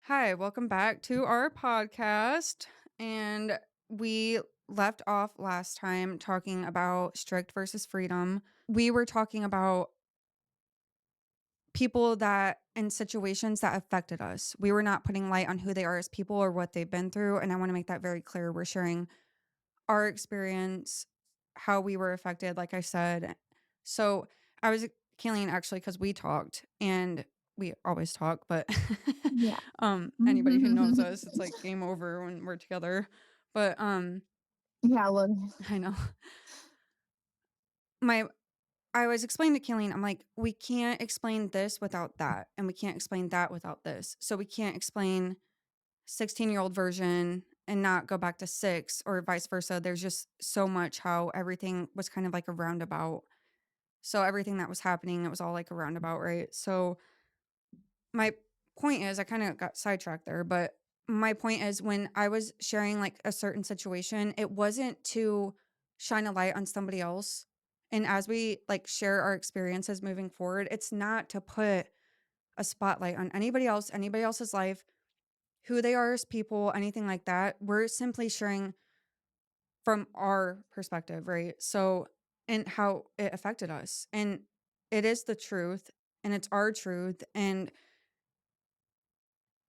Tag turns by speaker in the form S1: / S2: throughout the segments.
S1: Hi, welcome back to our podcast. And we left off last time talking about strict versus freedom. We were talking about people that in situations that affected us. We were not putting light on who they are as people or what they've been through. And I want to make that very clear. We're sharing our experience, how we were affected, like I said. So I was Kayleen actually because we talked and we always talk, but
S2: Yeah.
S1: anybody who knows us, it's like game over when we're together. But
S2: Yeah, well,
S1: I know my I was explaining to Kayleen, I'm like, we can't explain this without that, and we can't explain that without this. So we can't explain 16-year-old version and not go back to 6 or vice versa. There's just so much how everything was kind of like a roundabout. So everything that was happening, it was all like a roundabout, right? So my point is, I kind of got sidetracked there, but my point is when I was sharing like a certain situation, it wasn't to shine a light on somebody else. And as we like share our experiences moving forward, it's not to put a spotlight on anybody else's life, who they are as people, anything like that. We're simply sharing from our perspective, right? So, and how it affected us. And it is the truth and it's our truth. And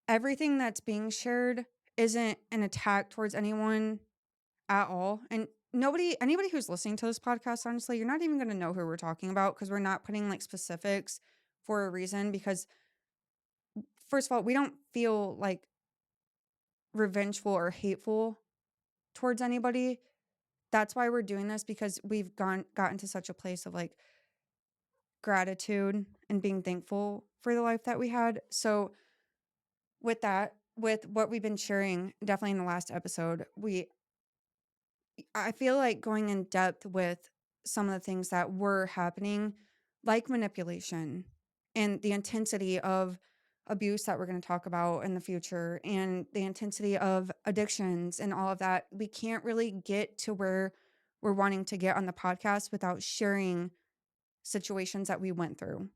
S1: everything that's being shared isn't an attack towards anyone at all. And anybody who's listening to this podcast, honestly, you're not even going to know who we're talking about because we're not putting like specifics for a reason. Because, first of all, we don't feel like revengeful or hateful towards anybody. That's why we're doing this because we've gotten to such a place of like gratitude and being thankful for the life that we had. So with that, with what we've been sharing, definitely in the last episode, I feel like going in depth with some of the things that were happening, like manipulation and the intensity of abuse that we're going to talk about in the future and the intensity of addictions and all of that. We can't really get to where we're wanting to get on the podcast without sharing situations that we went through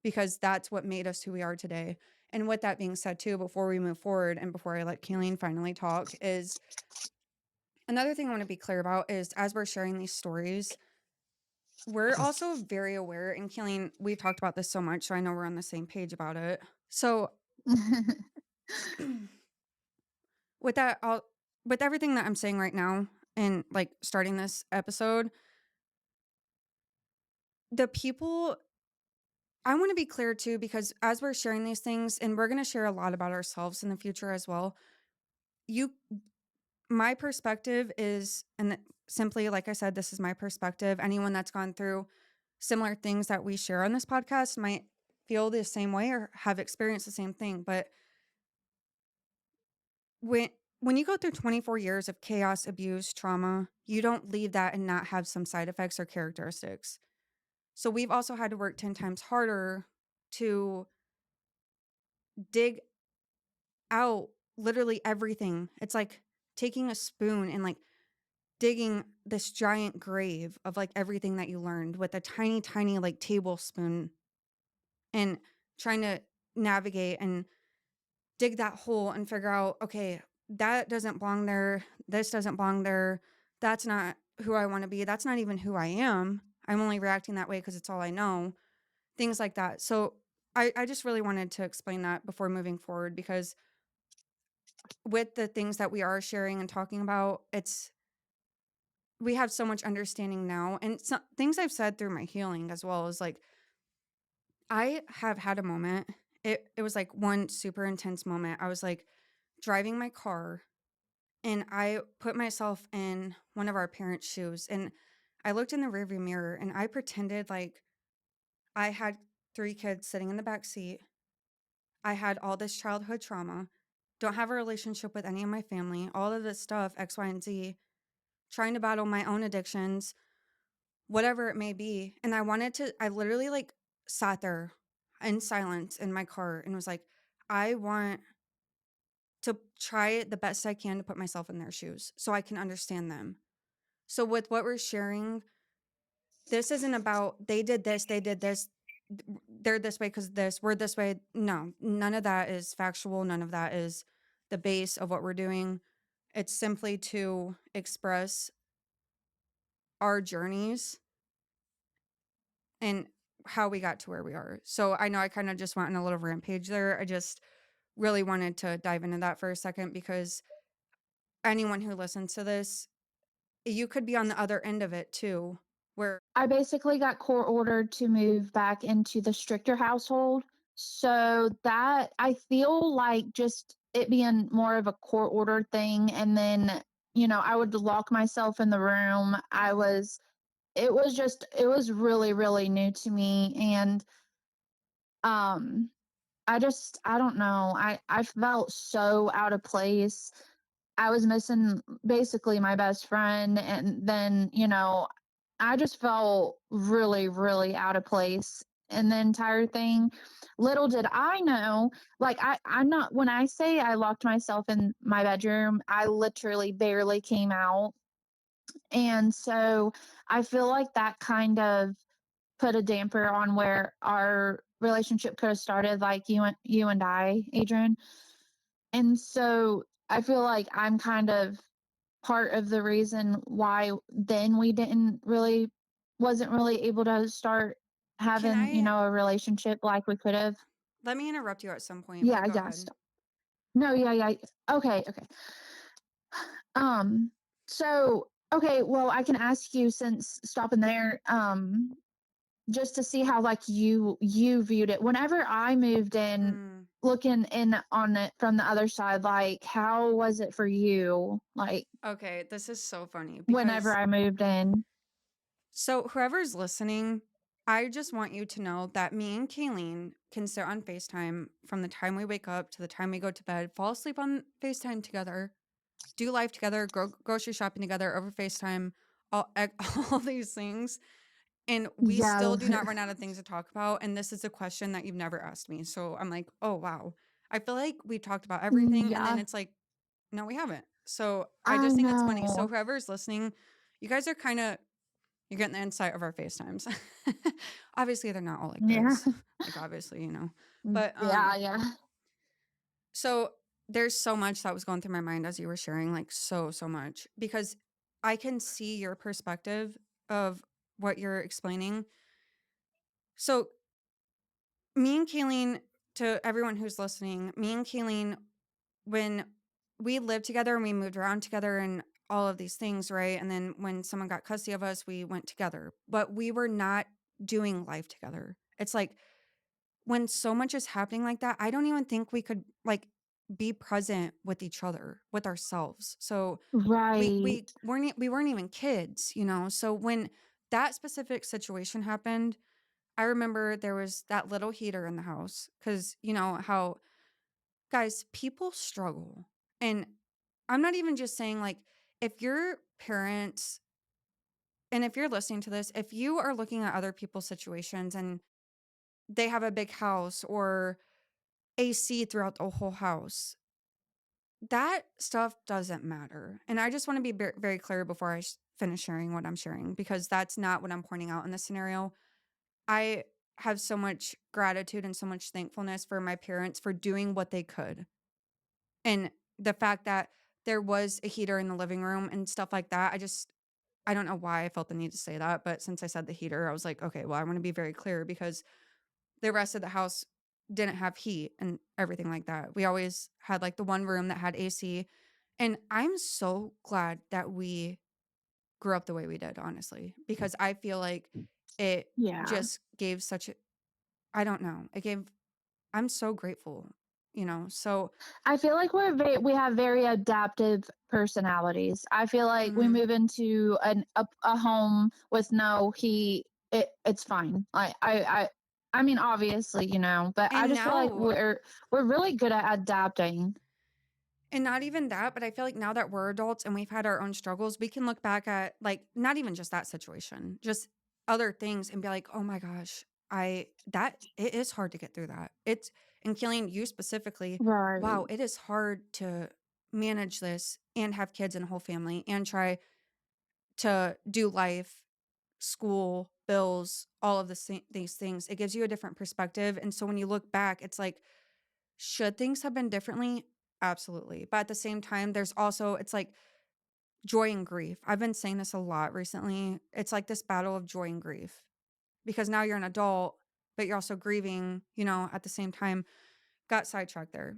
S1: because that's what made us who we are today. And with that being said, too, before we move forward and before I let Kayleen finally talk, is another thing I want to be clear about is as we're sharing these stories, we're also very aware. And Kayleen, we've talked about this so much, so I know we're on the same page about it. So, with that, with everything that I'm saying right now and like starting this episode, the people I want to be clear too, because as we're sharing these things, and we're going to share a lot about ourselves in the future as well, you my perspective is, and simply, like I said, this is my perspective. Anyone that's gone through similar things that we share on this podcast might feel the same way or have experienced the same thing. But when when you go through 24 years of chaos, abuse, trauma, you don't leave that and not have some side effects or characteristics. So we've also had to work 10 times harder to dig out literally everything. It's like taking a spoon and like digging this giant grave of like everything that you learned with a tiny, tiny like tablespoon and trying to navigate and dig that hole and figure out, okay, that doesn't belong there. This doesn't belong there. That's not who I want to be. That's not even who I am. I'm only reacting that way because it's all I know. Things like that. So I just really wanted to explain that before moving forward because with the things that we are sharing and talking about, we have so much understanding now. And some things I've said through my healing as well is like, I have had a moment. It was like one super intense moment. I was like driving my car and I put myself in one of our parents' shoes and I looked in the rearview mirror and I pretended like I had 3 kids sitting in the back seat. I had all this childhood trauma, don't have a relationship with any of my family, all of this stuff, X, Y, and Z, trying to battle my own addictions, whatever it may be. And I literally like sat there in silence in my car and was like, I want to try the best I can to put myself in their shoes so I can understand them. So with what we're sharing, this isn't about they did this, they're this way because this, we're this way. No, none of that is factual. None of that is the base of what we're doing. It's simply to express our journeys and how we got to where we are. So I know I kind of just went on a little rampage there. I just really wanted to dive into that for a second because anyone who listens to this, you could be on the other end of it too, where
S2: I basically got court ordered to move back into the stricter household. So that I feel like just it being more of a court order thing, and then, I would lock myself in the room. It was really, really new to me. And um I don't know. I felt so out of place. I was missing basically my best friend, and then, I just felt really, really out of place in the entire thing. Little did I know, like I'm not when I say I locked myself in my bedroom, I literally barely came out. And so I feel like that kind of put a damper on where our relationship could have started, like you and I, Adrian. And so I feel like I'm kind of part of the reason why then we didn't really wasn't really able to start
S1: can
S2: having,
S1: I
S2: a relationship like we could have.
S1: let me interrupt you at some point, but
S2: Yeah,
S1: go
S2: yeah.
S1: ahead.
S2: No, yeah, yeah. Okay, okay. Um, so okay, well, I can ask you since stopping there, just to see how like you viewed it. Whenever I moved in,
S1: Mm,
S2: looking in on it from the other side, like how was it for you? Like
S1: okay, this is so funny
S2: whenever
S1: because
S2: I moved in.
S1: so whoever's listening, I just want you to know that me and Kayleen can sit on FaceTime from the time we wake up to the time we go to bed, fall asleep on FaceTime together, do life together, go grocery shopping together over FaceTime, all these things. And we
S2: Yeah.
S1: still do not run out of things to talk about. And this is a question that you've never asked me. So I'm like, oh, wow. I feel like we've talked about everything. And then
S2: Yeah.
S1: it's like, no, we haven't. So I
S2: I
S1: just think it's funny. So
S2: know.
S1: whoever's listening, you guys are kind of, you're getting the insight of our FaceTimes. Obviously, they're not all like
S2: Yeah.
S1: this. Like, obviously, But
S2: Yeah, yeah.
S1: so there's so much that was going through my mind as you were sharing, like so much, because I can see your perspective of what you're explaining. So me and Kayleen, to everyone who's listening, me and Kayleen, when we lived together and we moved around together and all of these things, right? And then when someone got custody of us, we went together, but we were not doing life together. It's like when so much is happening like that, I don't even think we could like be present with each other, with ourselves. So we
S2: Right.
S1: we weren't we weren't even kids. So when that specific situation happened, I remember there was that little heater in the house because you know how, guys, people struggle. And I'm not even just saying, like, if your parents, and if you're listening to this, if you are looking at other people's situations and they have a big house or AC throughout the whole house, that stuff doesn't matter. And I just want to be very clear before I finish sharing what I'm sharing because that's not what I'm pointing out in this scenario. I have so much gratitude and so much thankfulness for my parents for doing what they could. And the fact that there was a heater in the living room and stuff like that, I don't know why I felt the need to say that, but since I said the heater, I was like, okay, well, I want to be very clear because the rest of the house didn't have heat and everything like that. We always had like the one room that had AC. And I'm so glad that we grew up the way we did, honestly, because I feel like it
S2: Yeah.
S1: just gave such a, I don't know, it gave, I'm so grateful. So,
S2: I feel like we have very adaptive personalities. I feel like we
S1: mhm.
S2: move into a home with no heat, it's fine. I mean, obviously, but I
S1: And
S2: just feel like
S1: now,
S2: we're really good at adapting.
S1: and not even that, but I feel like now that we're adults and we've had our own struggles, we can look back at like not even just that situation, just other things and be like, oh my gosh, that it is hard to get through that. It's, and killing you specifically, wow,
S2: Right.
S1: it is hard to manage this and have kids and a whole family and try to do life school, bills, all of these things. It gives you a different perspective. And so when you look back, it's like, should things have been differently? Absolutely. But at the same time, there's also, it's like joy and grief. I've been saying this a lot recently. It's like this battle of joy and grief because now you're an adult, but you're also grieving, at the same time. Got sidetracked there.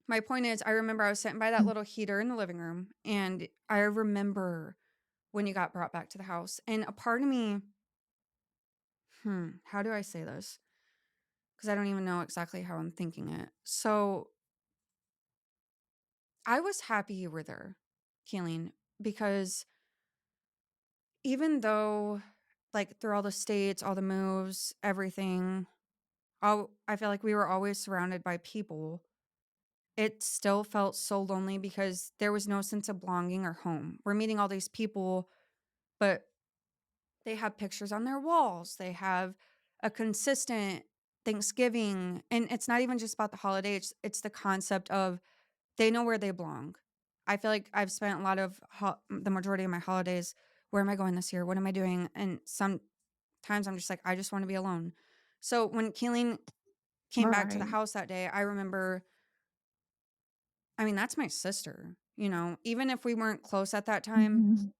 S1: My point is, I remember I was sitting by that little heater in the living room, and I remember when you got brought back to the house. And a part of me, how do I say this? Because I don't even know exactly how I'm thinking it. So I was happy you were there, Keeling, because even though, like, through all the states, all the moves, everything, I feel like we were always surrounded by people. It still felt so lonely because there was no sense of belonging or home. We're meeting all these people, but they have pictures on their walls. They have a consistent Thanksgiving. And it's not even just about the holiday, it's the concept of they know where they belong. I feel like I've spent a lot of the majority of my holidays. Where am I going this year? What am I doing? And sometimes I'm just like, I just want to be alone. So when Keeling came back to the
S2: Right.
S1: house that day, I remember, I mean, that's my sister, even if we weren't close at that time,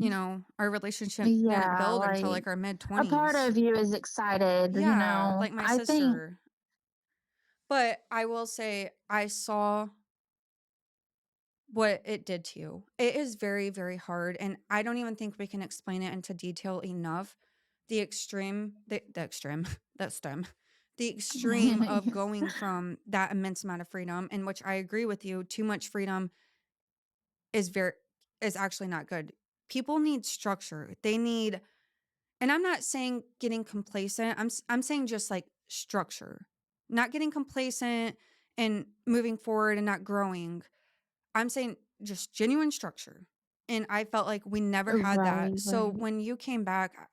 S2: Mhm.
S1: our relationship didn't
S2: Yeah,
S1: build until
S2: like
S1: like our mid
S2: a part
S1: 20s.
S2: of you is excited,
S1: Yeah, like my
S2: I think
S1: sister. But I will say, I saw what it did to you. It is very, very hard. And I don't even think we can explain it into detail enough. The extreme, that stem, the extreme of going from that immense amount of freedom, in which I agree with you, too much freedom is very, is actually not good. People need structure. They need, and I'm not saying getting complacent. I'm saying just like structure, not getting complacent and moving forward and not growing. I'm saying just genuine structure. And I felt like we never had
S2: Right,
S1: that. So
S2: right.
S1: when you came back,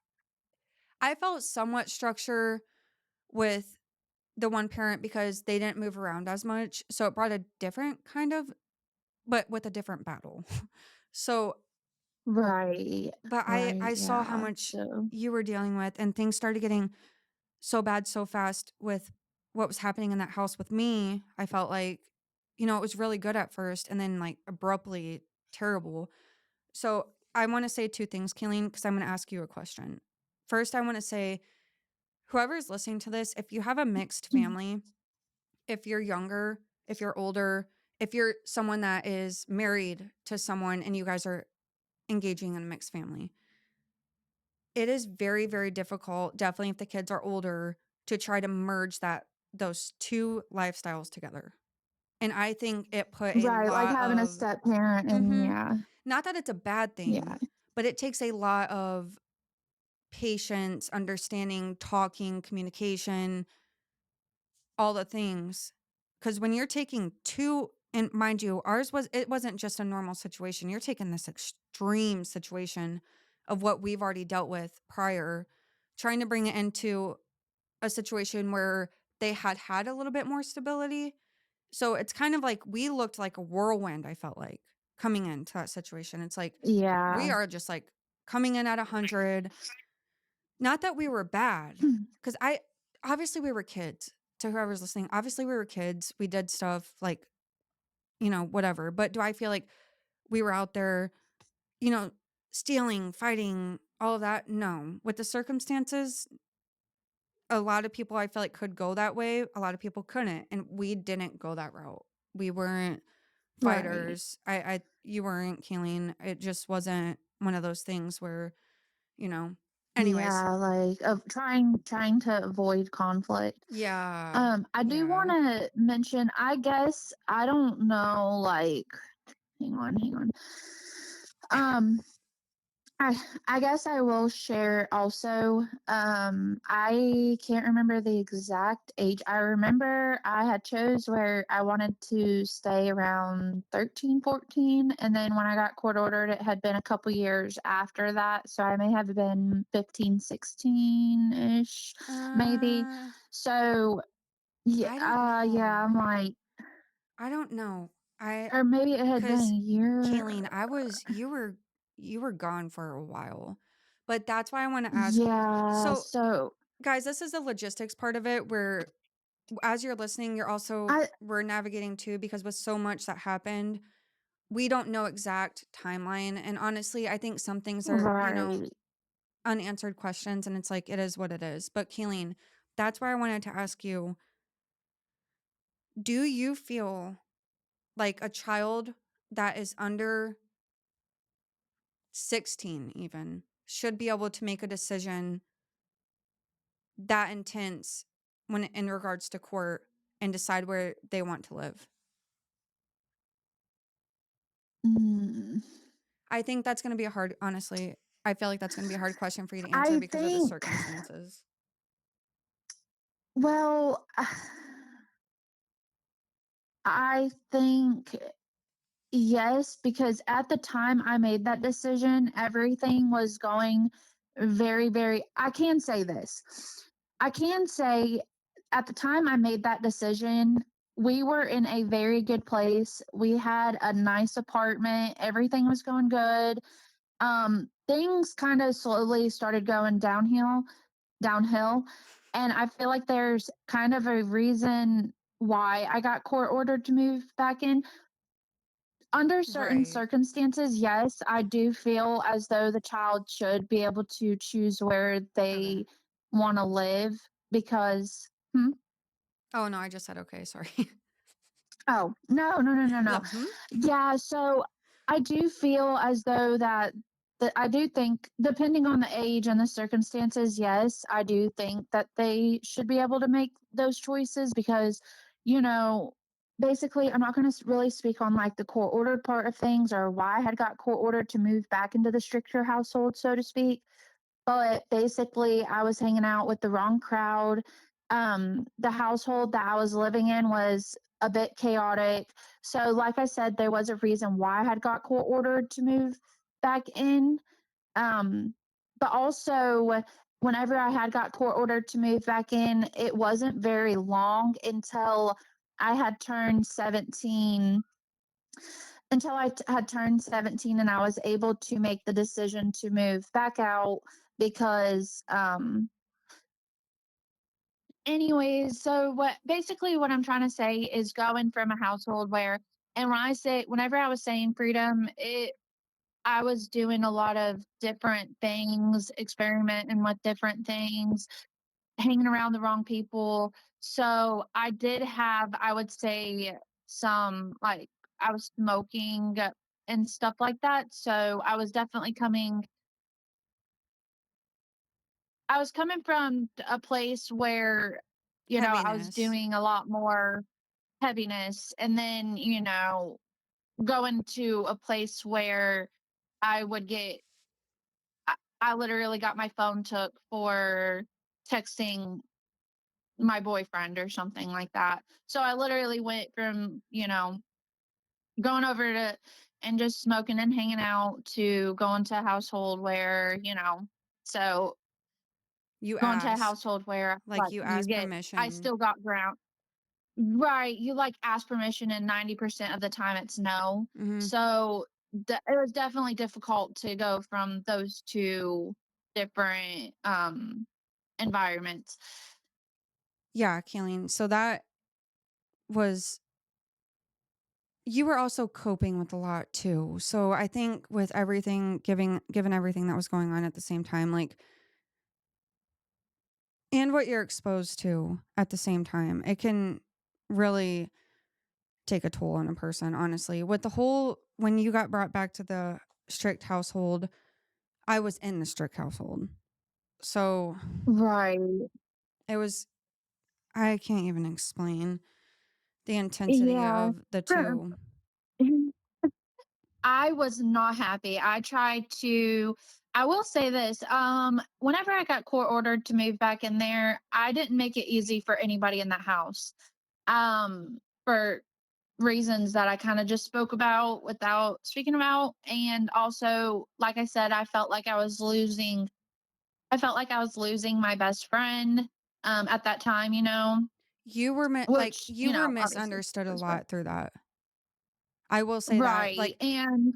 S1: I felt somewhat structure with the one parent because they didn't move around as much. So it brought a different kind of, but with a different battle. So,
S2: Right.
S1: but
S2: Right,
S1: I saw how
S2: yeah.
S1: much
S2: So
S1: you were dealing with, and things started getting so bad so fast with what was happening in that house with me. I felt like, it was really good at first and then like abruptly terrible. So I want to say two things, Kayleen, because I'm going to ask you a question. First, I want to say, whoever's listening to this, if you have a mixed family, if you're younger, if you're older, if you're someone that is married to someone and you guys are engaging in a mixed family, it is very, very difficult, definitely if the kids are older, to try to merge those two lifestyles together. And I think it put a
S2: right, like
S1: lot
S2: having a
S1: of,
S2: step parent and
S1: mhm,
S2: yeah.
S1: not that it's a bad
S2: Yeah.
S1: thing, but it takes a lot of patience, understanding, talking, communication, all the things. Because when you're taking two, and mind you, it wasn't just a normal situation. You're taking this extreme situation of what we've already dealt with prior, trying to bring it into a situation where they had a little bit more stability. So it's kind of like we looked like a whirlwind, I felt like, coming into that situation. It's like we
S2: Yeah.
S1: are just like coming in at 100. Not that we were bad, because obviously we were kids. To whoever's listening, obviously we were kids. We did stuff like, whatever. But do I feel like we were out there, you know, stealing, fighting, all of that? No. With the circumstances, a lot of people I feel like could go that way. A lot of people couldn't. And we didn't go that route. We weren't
S2: Right.
S1: fighters. You weren't killing. It just wasn't one of those things where, you know, anyways.
S2: Yeah, like of trying to avoid conflict.
S1: Yeah.
S2: I do
S1: Yeah.
S2: wanna mention, I guess I don't know, like hang on. Um, I I guess I will share also. I can't remember the exact age. I remember I had chose where I wanted to stay around 13, 14, and then when I got court ordered, it had been a couple years after that, so I may have been 15, 16-ish, maybe.
S1: Uh,
S2: So,
S1: I don't
S2: yeah,
S1: know.
S2: I'm like,
S1: I don't know.
S2: or maybe it had been a
S1: Cause
S2: year.
S1: Kayleen, you were gone for a while. But that's why I wanna ask,
S2: Yeah,
S1: so,
S2: so
S1: guys, this is the logistics part of it where as you're listening, you're also
S2: I
S1: we're navigating too because with so much that happened, we don't know exact timeline, and honestly, I think some things are,
S2: right.
S1: unanswered questions, and it's like, it is what it is. But Keeling, that's why I wanted to ask you, do you feel like a child that is under 16 even should be able to make a decision that intense when in regards to court and decide where they want to live?
S2: Mm,
S1: I think that's gonna be a hard honestly, I feel like that's gonna be a hard question for you to answer
S2: I
S1: because of the
S2: think
S1: circumstances.
S2: well, I think yes, because at the time I made that decision, everything was going very, very I can say this. I can say at the time I made that decision, we were in a very good place. We had a nice apartment, everything was going good. Things kind of slowly started going downhill, and I feel like there's kind of a reason why I got court ordered to move back in. Under certain
S1: Right.
S2: circumstances, yes, I do feel as though the child should be able to choose where
S1: Okay.
S2: they want to live because hmm?
S1: Oh, no, I just said, "Okay, sorry."
S2: Oh, no, no, no, no,
S1: You're
S2: no.
S1: like, "Hmm?"
S2: Yeah, so I do feel as though that I do think depending on the age and the circumstances, yes, I do think that they should be able to make those choices because, you know, basically I'm not going to really speak on like the court ordered part of things or why I had got court ordered to move back into the stricter household, so to speak. But basically, I was hanging out with the wrong crowd. The household that I was living in was a bit chaotic. So, like I said, there was a reason why I had got court ordered to move back in. Um, but also, whenever I had got court ordered to move back in, it wasn't very long I had turned 17 until had turned 17 and I was able to make the decision to move back out because anyways, so what I'm trying to say is going from a household where and when I say whenever I was saying freedom, it I was doing a lot of different things, experimenting with different things, hanging around the wrong people. So I did have, I would say, some like I was smoking and stuff like that. So I was coming from a place where, I was
S1: Heaviness.
S2: doing a lot more heaviness and then, going to a place where I would get I literally got my phone took for texting my boyfriend or something like that. So I literally went from, going over to and just smoking and hanging out to going to a household where, so
S1: You
S2: going to a
S1: asked.
S2: household where
S1: Like,
S2: like
S1: you
S2: you
S1: asked
S2: get I
S1: permission.
S2: still got ground right, you like ask permission and 90% of the time it's no.
S1: Mhm.
S2: So it was definitely difficult to go from those two different environments.
S1: Yeah, Keeling, so that was you were also coping with a lot too. So I think with everything given everything that was going on at the same time, like, and what you're exposed to at the same time, it can really take a toll on a person, honestly. With the whole when you got brought back to the strict household, I was in the strict household. So
S2: Right.
S1: it was I can't even explain the intensity
S2: Yeah.
S1: of the two.
S2: I was not happy. I will say this, whenever I got court ordered to move back in there, I didn't make it easy for anybody in that house. For reasons that I kind of just spoke about without speaking about. And also, like I said, I felt like I was losing my best friend at that time, which,
S1: You were
S2: obviously
S1: misunderstood a
S2: was right.
S1: lot through that. I will say that.
S2: Right. And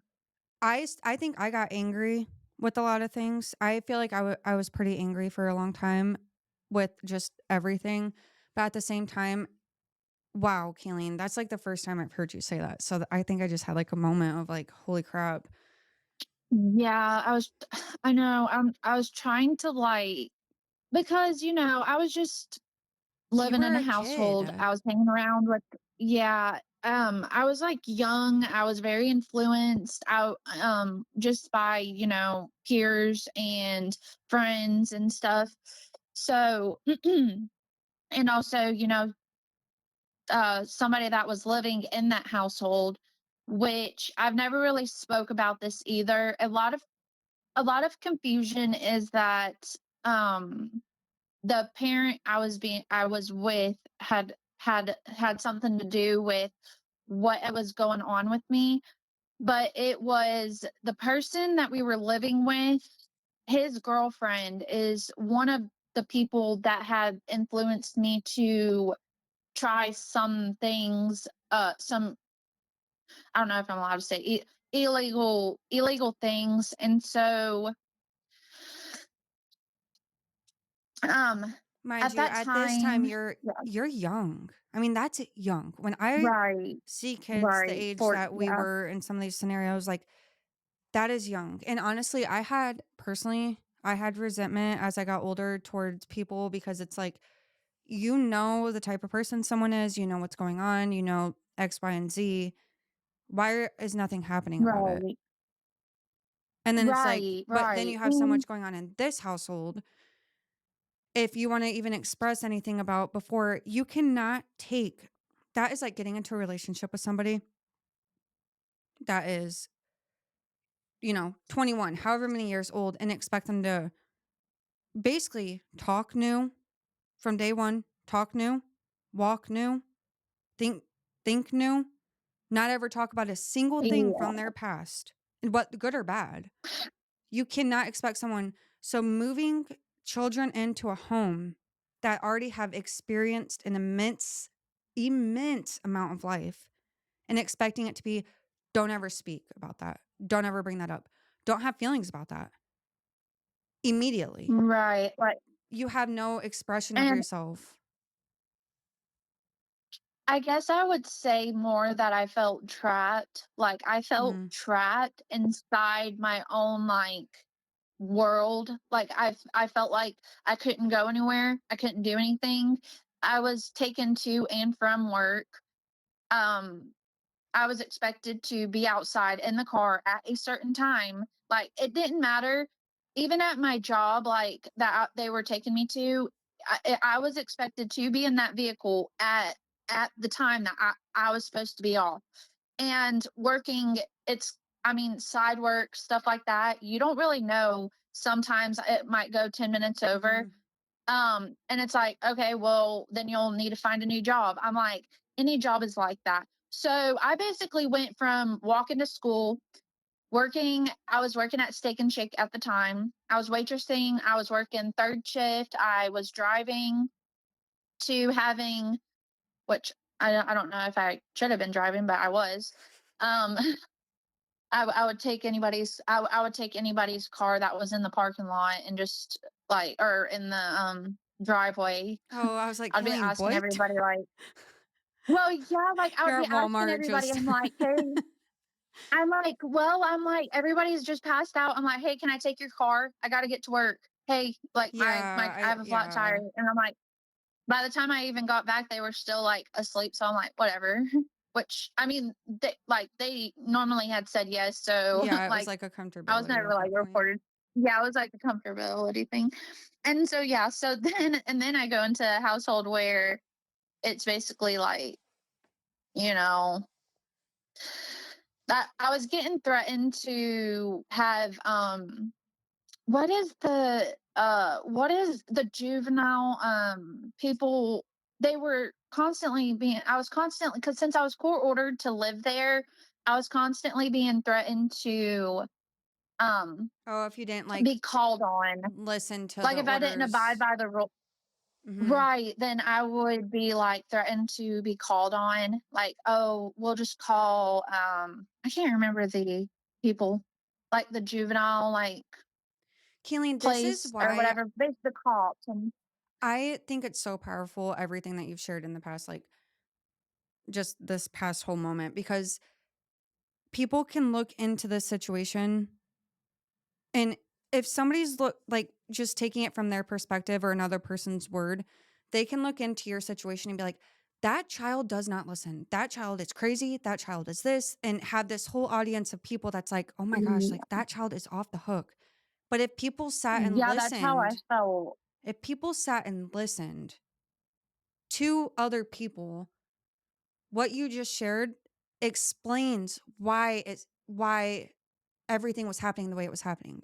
S1: I think I got angry with a lot of things. I feel like I was pretty angry for a long time with just everything, but at the same time, wow, Kayleen, that's like the first time I've heard you say that. So I think I just had like a moment of like, holy crap.
S2: Yeah, I know, I was trying to, like because, I was just
S1: You
S2: living in
S1: were
S2: a
S1: a kid.
S2: household. I was hanging around with yeah, I was, like, young, I was very influenced out, just by, peers and friends and stuff. So and also, somebody that was living in that household, which I've never really spoke about this either. A lot of confusion is that, um the parent I was with had something to do with what was going on with me, but it was the person that we were living with, his girlfriend is one of the people that had influenced me to try some things, some I don't know if I'm allowed to say illegal things, and so, um,
S1: Mind
S2: at
S1: you,
S2: that
S1: at this time,
S2: time yeah,
S1: you're young. I mean, that's young. When I
S2: right,
S1: see kids the
S2: right,
S1: age
S2: for
S1: that we
S2: yeah,
S1: were in some of these scenarios, like that is young. And honestly, I had resentment as I got older towards people because it's like, you know, the type of person someone is, you know what's going on, you know, X, Y, and Z. Why is nothing happening about it?
S2: right,
S1: And then it's like,
S2: right,
S1: but then
S2: right,
S1: you have so
S2: and
S1: much going on in this household. If you want to even express anything about before, you cannot take that is like getting into a relationship with somebody that is, 21, however many years old, and expect them to basically talk new from day one, talk new, walk new, think think new, not ever talk about a single thing
S2: yeah,
S1: from their past, what good or bad. You cannot expect someone so moving children into a home that already have experienced an immense amount of life and expecting it to be, don't ever speak about that. Don't ever bring that up. Don't have feelings about that immediately.
S2: right, like
S1: You have no expression of
S2: and
S1: yourself.
S2: I guess I would say more that I felt trapped, like, I felt
S1: Mhm.
S2: trapped inside my own, like, world, like, I felt like I couldn't go anywhere, I couldn't do anything. I was taken to and from work, um I was expected to be outside in the car at a certain time. Like, it didn't matter. Even at my job, like they were taking me to, I was expected to be in that vehicle at the time that I was supposed to be off. And working, I mean, side work, stuff like that. You don't really know. Sometimes it might go 10 minutes over,
S1: Mhm.
S2: and it's like, okay, well, then you'll need to find a new job. I'm like, any job is like that. So I basically went from walking to school, I was working at Steak and Shake at the time. I was waitressing, I was working third shift, I was driving to having, which I don't know if I should have been driving, but I was. Um, I would take I would take anybody's car that was in the parking lot and just like or in the driveway.
S1: Oh, I was like,
S2: I'd be
S1: "Killing
S2: asking
S1: what?"
S2: everybody like, well, yeah, like I would
S1: You're
S2: be
S1: at
S2: asking
S1: Walmart
S2: everybody.
S1: just
S2: I'm like, everybody's just passed out. I'm like, hey, can I take your car? I got to get to work. Hey, like I have a flat tire,
S1: yeah.
S2: and I'm like, by the time I even got back, they were still like asleep. So I'm like, whatever. Which I mean, they normally had said yes. So
S1: Yeah, it was
S2: like
S1: like a
S2: I was
S1: comfortability
S2: never
S1: at
S2: like
S1: that point.
S2: reported. Yeah, it was like a comfortability thing. And so yeah, so then I go into a household where it's basically like, you know, that I was getting threatened to have what is the juvenile people, they were constantly being I was constantly, because since I was court ordered to live there, I was constantly being threatened to um
S1: Oh, if you didn't, like,
S2: be called on.
S1: listen to
S2: Like
S1: the
S2: if I didn't abide
S1: orders.
S2: by the rule,
S1: Mhm.
S2: right, then I would be like threatened to be called on. Like, oh, we'll just call I can't remember the people, like the juvenile, like
S1: Keelan, this is
S2: place or
S1: why
S2: whatever, the cops and
S1: I think it's so powerful, everything that you've shared in the past, like, just this past whole moment, because people can look into this situation, and if somebody's like, just taking it from their perspective or another person's word, they can look into your situation and be like, "That child does not listen. That child is crazy. That child is this," and have this whole audience of people that's like, "Oh my gosh, like,
S2: yeah,
S1: that child is off the hook." But if people sat and
S2: yeah, that's how I
S1: listened
S2: felt.
S1: if people sat and listened to other people, what you just shared explains why everything was happening the way it was happening.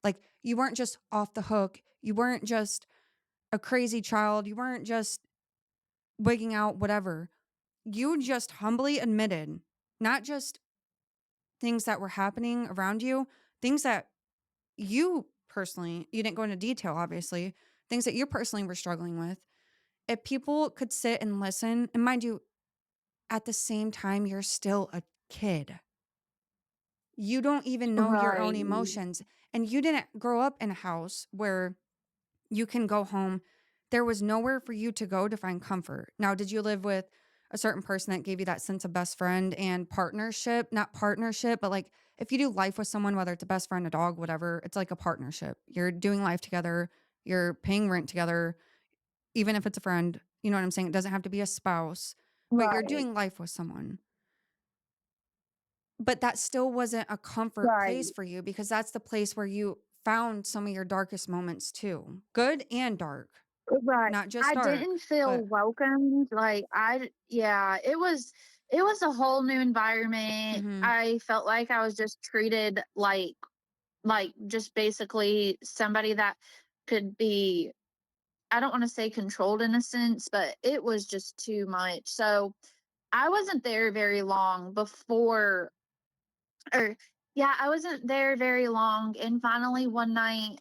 S1: Like, you weren't just off the hook. You weren't just a crazy child. You weren't just wigging out, whatever. You just humbly admitted not just things that were happening around you, things that you didn't go into detail, obviously, things that you personally were struggling with. If people could sit and listen, and mind you, at the same time, you're still a kid. You don't even know your own
S2: Right.
S1: emotions. And you didn't grow up in a house where you can go home. There was nowhere for you to go to find comfort. Now, did you live with a certain person that gave you that sense of best friend and partnership? Not partnership, but like if you do life with someone, whether it's a best friend, a dog, whatever, it's like a partnership. You're doing life together, you're paying rent together, even if it's a friend. You know what I'm saying? It doesn't have to be a spouse, but you're
S2: Right.
S1: doing life with someone. But that still wasn't a comfort
S2: Right.
S1: place for you because that's the place where you found some of your darkest moments too, good and dark.
S2: Right.
S1: Not just
S2: I
S1: dark,
S2: didn't feel
S1: but
S2: welcomed, like, yeah, it was a whole new environment.
S1: mhm,
S2: I felt like I was just treated like, just basically somebody that could be, I don't wanna say controlled in a sense, but it was just too much. So, I wasn't there very long before, or yeah, I wasn't there very long, and finally one night,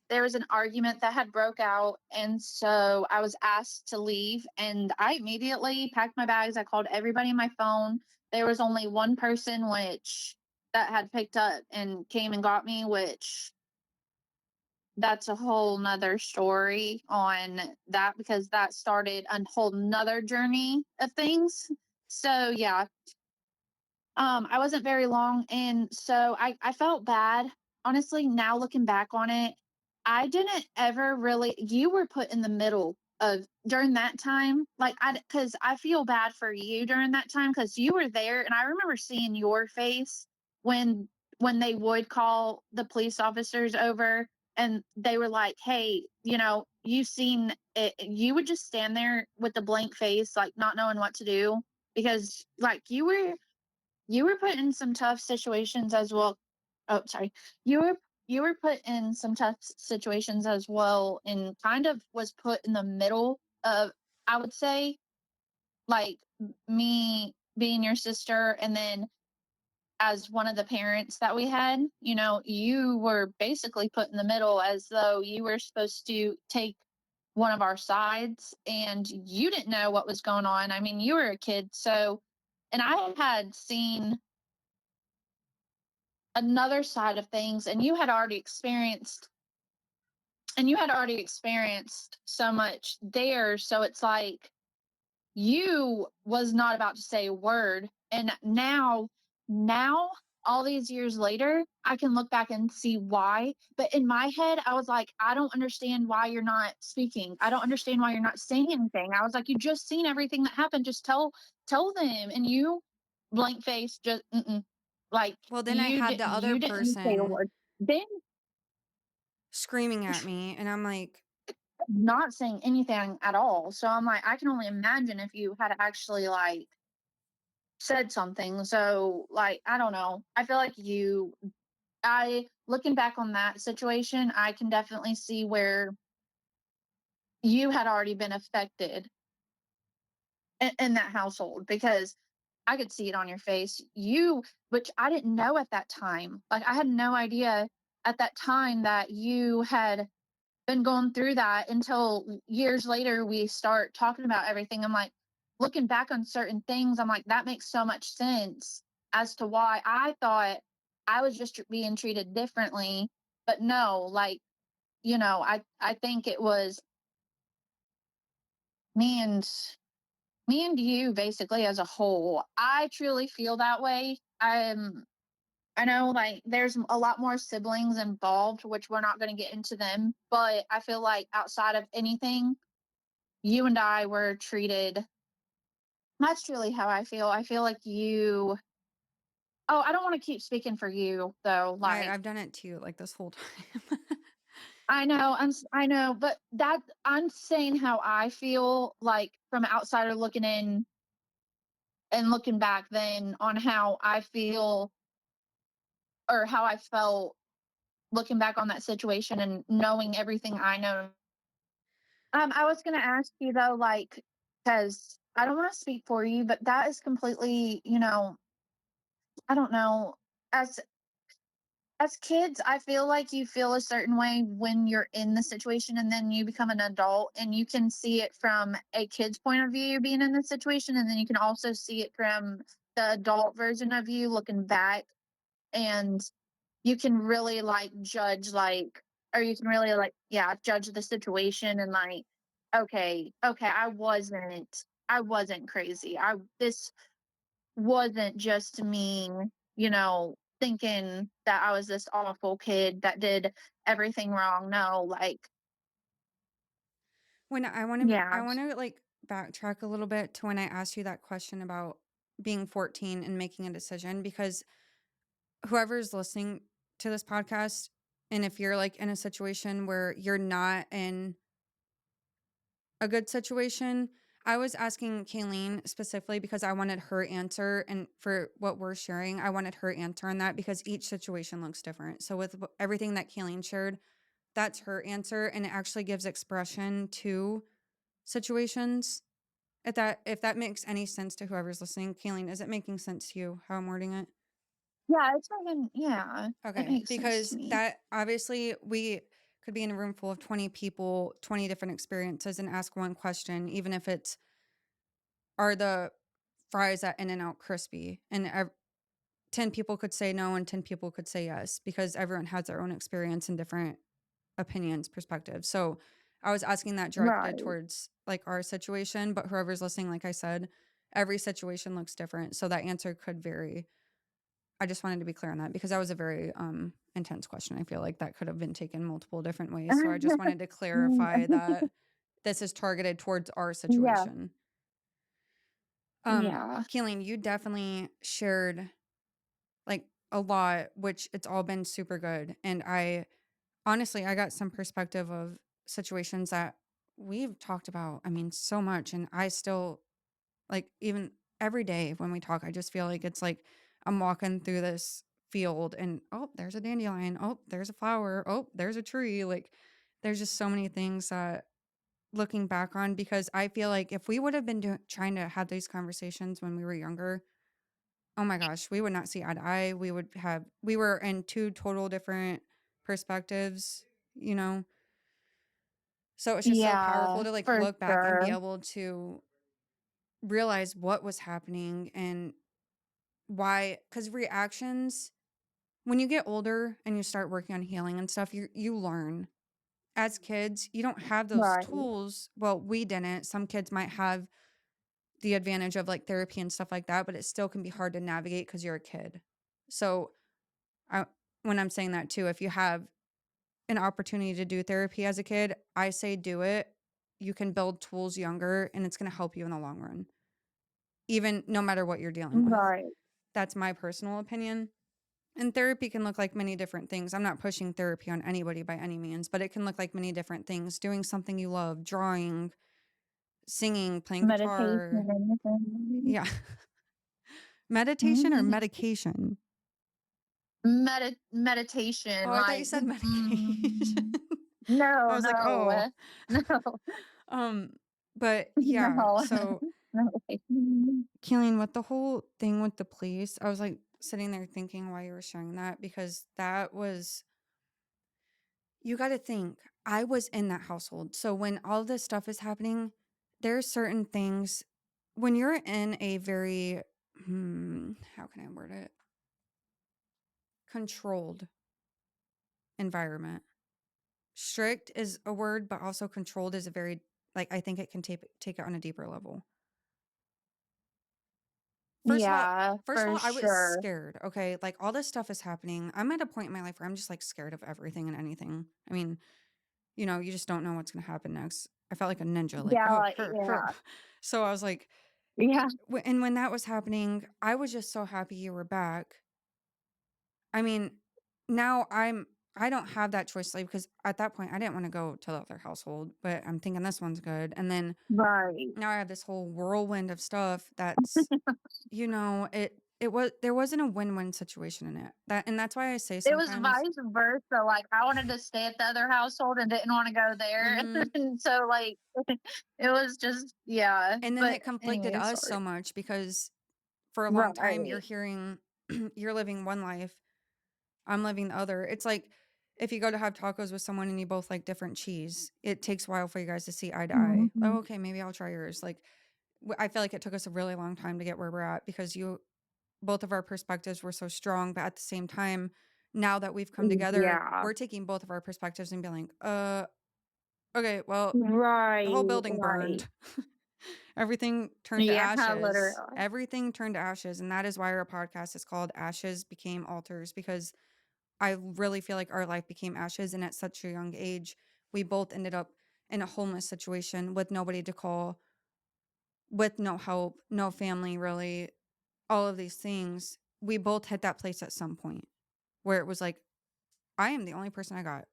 S2: there was an argument that had broke out, and so I was asked to leave, and I immediately packed my bags. I called everybody on my phone. There was only one person which that had picked up and came and got me, which that's a whole nother story on that, because that started a whole nother journey of things. So yeah, I wasn't very long, and so I felt bad. Honestly, now looking back on it, I didn't ever really, you were put in the middle of during that time, like, because I feel bad for you during that time because you were there, and I remember seeing your face when they would call the police officers over, and they were like, "Hey, you've seen it." You would just stand there with the blank face, like, not knowing what to do, because, like, you were put in some tough situations as well. Oh, sorry. You were put in some tough situations as well, and kind of was put in the middle of, I would say, like, me being your sister, and then as one of the parents that we had, you were basically put in the middle as though you were supposed to take one of our sides, and you didn't know what was going on. I mean, you were a kid, so, and I had seen another side of things, and you had already experienced so much there, so it's like you was not about to say a word, and now all these years later I can look back and see why, but in my head I was like, I don't understand why you're not speaking. I don't understand why you're not saying anything. I was like, you just seen everything that happened, just tell them. And you, blank face, just like,
S1: well, then I had the other
S2: you didn't say a
S1: person
S2: word. Then
S1: screaming at me, and I'm like,
S2: not saying anything at all. So I'm like, I can only imagine if you had actually, like, said something. So, like, I don't know. I feel like I looking back on that situation, I can definitely see where you had already been affected in that household, because I could see it on your face. Which I didn't know at that time. Like, I had no idea at that time that you had been going through that until years later we start talking about everything. I'm like, looking back on certain things, I'm like, that makes so much sense as to why I thought I was just being treated differently. But no, like, you know, I think it was me and me and you basically as a whole. I truly feel that way. I know like there's a lot more siblings involved, which we're not going to get into them, but I feel like outside of anything, you and I were treated. That's truly how I feel. I feel like you. Oh, I don't want to keep speaking for you though. Like
S1: I've done it too, like, this whole time.
S2: I know, I know, but that I'm saying how I feel like from an outsider looking in and looking back then on how I feel or how I felt looking back on that situation and knowing everything I know. I was gonna ask you though, like, because I don't want to speak for you, but that is completely, you know, I don't know. As as kids, I feel like you feel a certain way when you're in the situation and then you become an adult and you can see it from a kid's point of view being in the situation and then you can also see it from the adult version of you looking back and you can really like judge like or you can really like yeah judge the situation and like okay I wasn't crazy I this wasn't just me, you know, thinking that I was this awful kid that did everything wrong. No, like,
S1: When
S2: yeah,
S1: I wanna, like, backtrack a little bit to when I asked you that question about being 14 and making a decision, because whoever's listening to this podcast, and if you're, like, in a situation where you're not in a good situation, I was asking Kayleen specifically because I wanted her answer, and for what we're sharing, I wanted her answer on that because each situation looks different. So with everything that Kayleen shared, that's her answer, and it actually gives expression to situations. If that makes any sense to whoever's listening, Kayleen, is it making sense to you how I'm wording it?
S2: yeah, it's not even, yeah, it
S1: Okay,
S2: makes sense to
S1: because
S2: me.
S1: that obviously we could be in a room full of 20 people, 20 different experiences, and ask one question, even if it's, are the fries at In and Out crispy? And 10 people could say no, and 10 people could say yes, because everyone has their own experience and different opinions, perspectives. So I was asking that directed
S2: Right.
S1: towards like our situation, but whoever's listening, like I said, every situation looks different. So that answer could vary. I just wanted to be clear on that because that was a very intense question. I feel like that could have been taken multiple different ways. So I just wanted to clarify that this is targeted towards our
S2: Yeah,
S1: situation.
S2: yeah,
S1: Keeling, you definitely shared like a lot, which it's all been super good. And I honestly, I got some perspective of situations that we've talked about. I mean, so much. And I still, like, even every day when we talk, I just feel like it's like I'm walking through this field and, oh, there's a dandelion. Oh, there's a flower. Oh, there's a tree. Like, there's just so many things that looking back on, because I feel like if we would have been trying to have these conversations when we were younger, oh my gosh, we would not see eye to eye. We were in two total different perspectives, you know? So it's just so
S2: yeah,
S1: powerful to like
S2: for
S1: look back and be
S2: sure.
S1: able to realize what was happening and why, because reactions, when you get older and you start working on healing and stuff, you learn. As kids, you don't have those
S2: Right,
S1: tools. Well, we didn't. Some kids might have the advantage of like therapy and stuff like that, but it still can be hard to navigate because you're a kid. So I, when I'm saying that too, if you have an opportunity to do therapy as a kid, I say do it. You can build tools younger and it's going to help you in the long run, even no matter what you're dealing with.
S2: right.
S1: That's my personal opinion. And therapy can look like many different things. I'm not pushing therapy on anybody by any means, but it can look like many different things. Doing something you love, drawing, singing, playing
S2: Meditation
S1: guitar.
S2: and anything.
S1: Yeah. Meditation or medication?
S2: Meditation,
S1: Oh, I thought you
S2: like,
S1: said medication. I
S2: no,
S1: was like,
S2: no,
S1: oh.
S2: no,
S1: Um, but yeah,
S2: no,
S1: so
S2: no.
S1: Keeling, with the whole thing with the police, I was like sitting there thinking while you were sharing that, because that was, you got to think, I was in that household. So when all this stuff is happening, there's certain things when you're in a very, how can I word it? Controlled environment. Strict is a word, but also controlled is a very, like, I think it can take it on a deeper level. First of all
S2: Yeah,
S1: first of
S2: for
S1: all, I was
S2: sure.
S1: scared, okay? Like, all this stuff is happening. I'm at a point in my life where I'm just, like, scared of everything and anything. I mean, you just don't know what's gonna happen next. I felt like a ninja, like,
S2: Yeah,
S1: "Oh,
S2: like,
S1: her."
S2: yeah,
S1: So I was like
S2: yeah.
S1: and when that was happening, I was just so happy you were back. I mean, now I don't have that choice, like, because at that point, I didn't wanna go to the other household, but I'm thinking this one's good, and then
S2: Right.
S1: now I have this whole whirlwind of stuff that's it was there wasn't a win-win situation in it. That's why I say
S2: It was
S1: sometimes
S2: vice versa, like, I wanted to stay at the other household and didn't wanna go there,
S1: mhm,
S2: and so, like, it was just yeah,
S1: and then
S2: but
S1: it conflicted
S2: anyway,
S1: us
S2: sorry.
S1: so much because for a long time you're
S2: Right.
S1: hearing you're living one life, I'm living the other. It's like if you go to have tacos with someone and you both like different cheese, it takes a while for you guys to see eye to eye. Oh,
S2: Mhm.
S1: okay, maybe I'll try yours. Like I feel like it took us a really long time to get where we're at because you both of our perspectives were so strong, but at the same time, now that we've come together,
S2: Yeah.
S1: we're taking both of our perspectives and being like, okay, well, the whole
S2: Right,
S1: building
S2: right.
S1: burned. Everything turned to
S2: Yeah,
S1: ashes.
S2: literally.
S1: Everything turned to ashes. And that is why our podcast is called Ashes Became Altars, because I really feel like our life became ashes. And at such a young age, we both ended up in a homeless situation with nobody to call, with no help, no family, really, all of these things. We both hit that place at some point where it was like, I am the only person I got.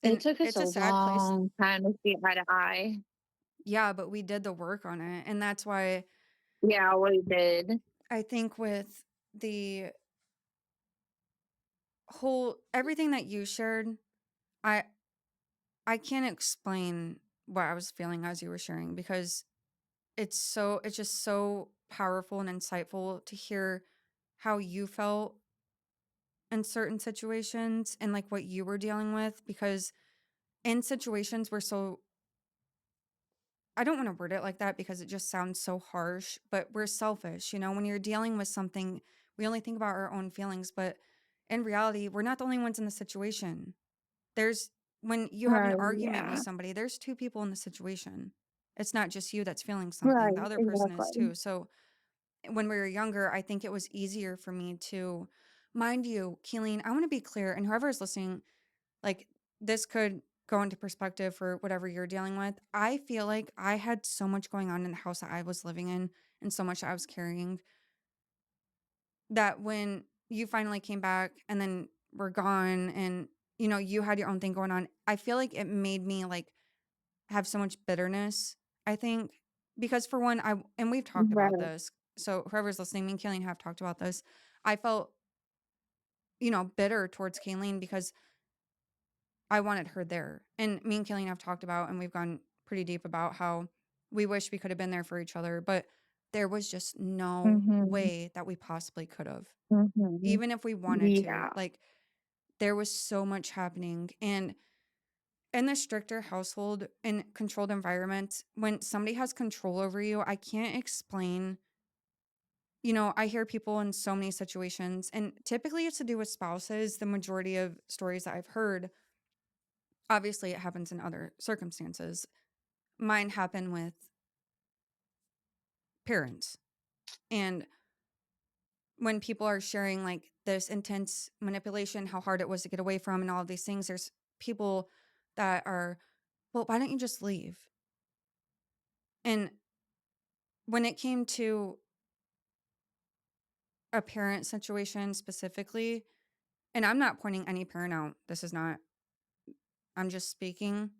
S2: It
S1: And
S2: took us
S1: it's
S2: a
S1: a sad place.
S2: long time to see eye to eye.
S1: Yeah, but we did the work on it. And that's why
S2: Yeah, we did.
S1: I think with the whole everything that you shared, I I can't explain what I was feeling as you were sharing because it's just so powerful and insightful to hear how you felt in certain situations and like what you were dealing with because in situations where so I don't want to word it like that because it just sounds so harsh, but we're selfish. When you're dealing with something, we only think about our own feelings, but in reality, we're not the only ones in the situation. There's when you have an
S2: Right,
S1: argument with
S2: yeah.
S1: somebody, there's two people in the situation. It's not just you that's feeling something, the
S2: Right,
S1: other person is
S2: exactly.
S1: too. So when we were younger, I think it was easier for me to, mind you, Keeleen, I want to be clear, and whoever is listening, like this could go into perspective for whatever you're dealing with. I feel like I had so much going on in the house that I was living in and so much that I was carrying that when you finally came back and then were gone and you had your own thing going on, I feel like it made me like have so much bitterness, I think, because for one, and we've talked about
S2: Right.
S1: this. So whoever's listening, me and Kayleen have talked about this. I felt, bitter towards Kayleen because I wanted her there. And me and Kayleen have talked about, and we've gone pretty deep about how we wish we could have been there for each other, but there was just no
S2: Mhm,
S1: way that we possibly could have,
S2: mhm.
S1: even if we wanted to.
S2: Yeah.
S1: Like, there was so much happening. And in the stricter household and controlled environment, when somebody has control over you, I can't explain. I hear people in so many situations, and typically it's to do with spouses. The majority of stories that I've heard, obviously, it happens in other circumstances. Mine happened with parents. And when people are sharing like this intense manipulation, how hard it was to get away from, and all of these things, there's people that are, well, why don't you just leave? And when it came to a parent situation specifically, and I'm not pointing any parent out, this is not, I'm just speaking.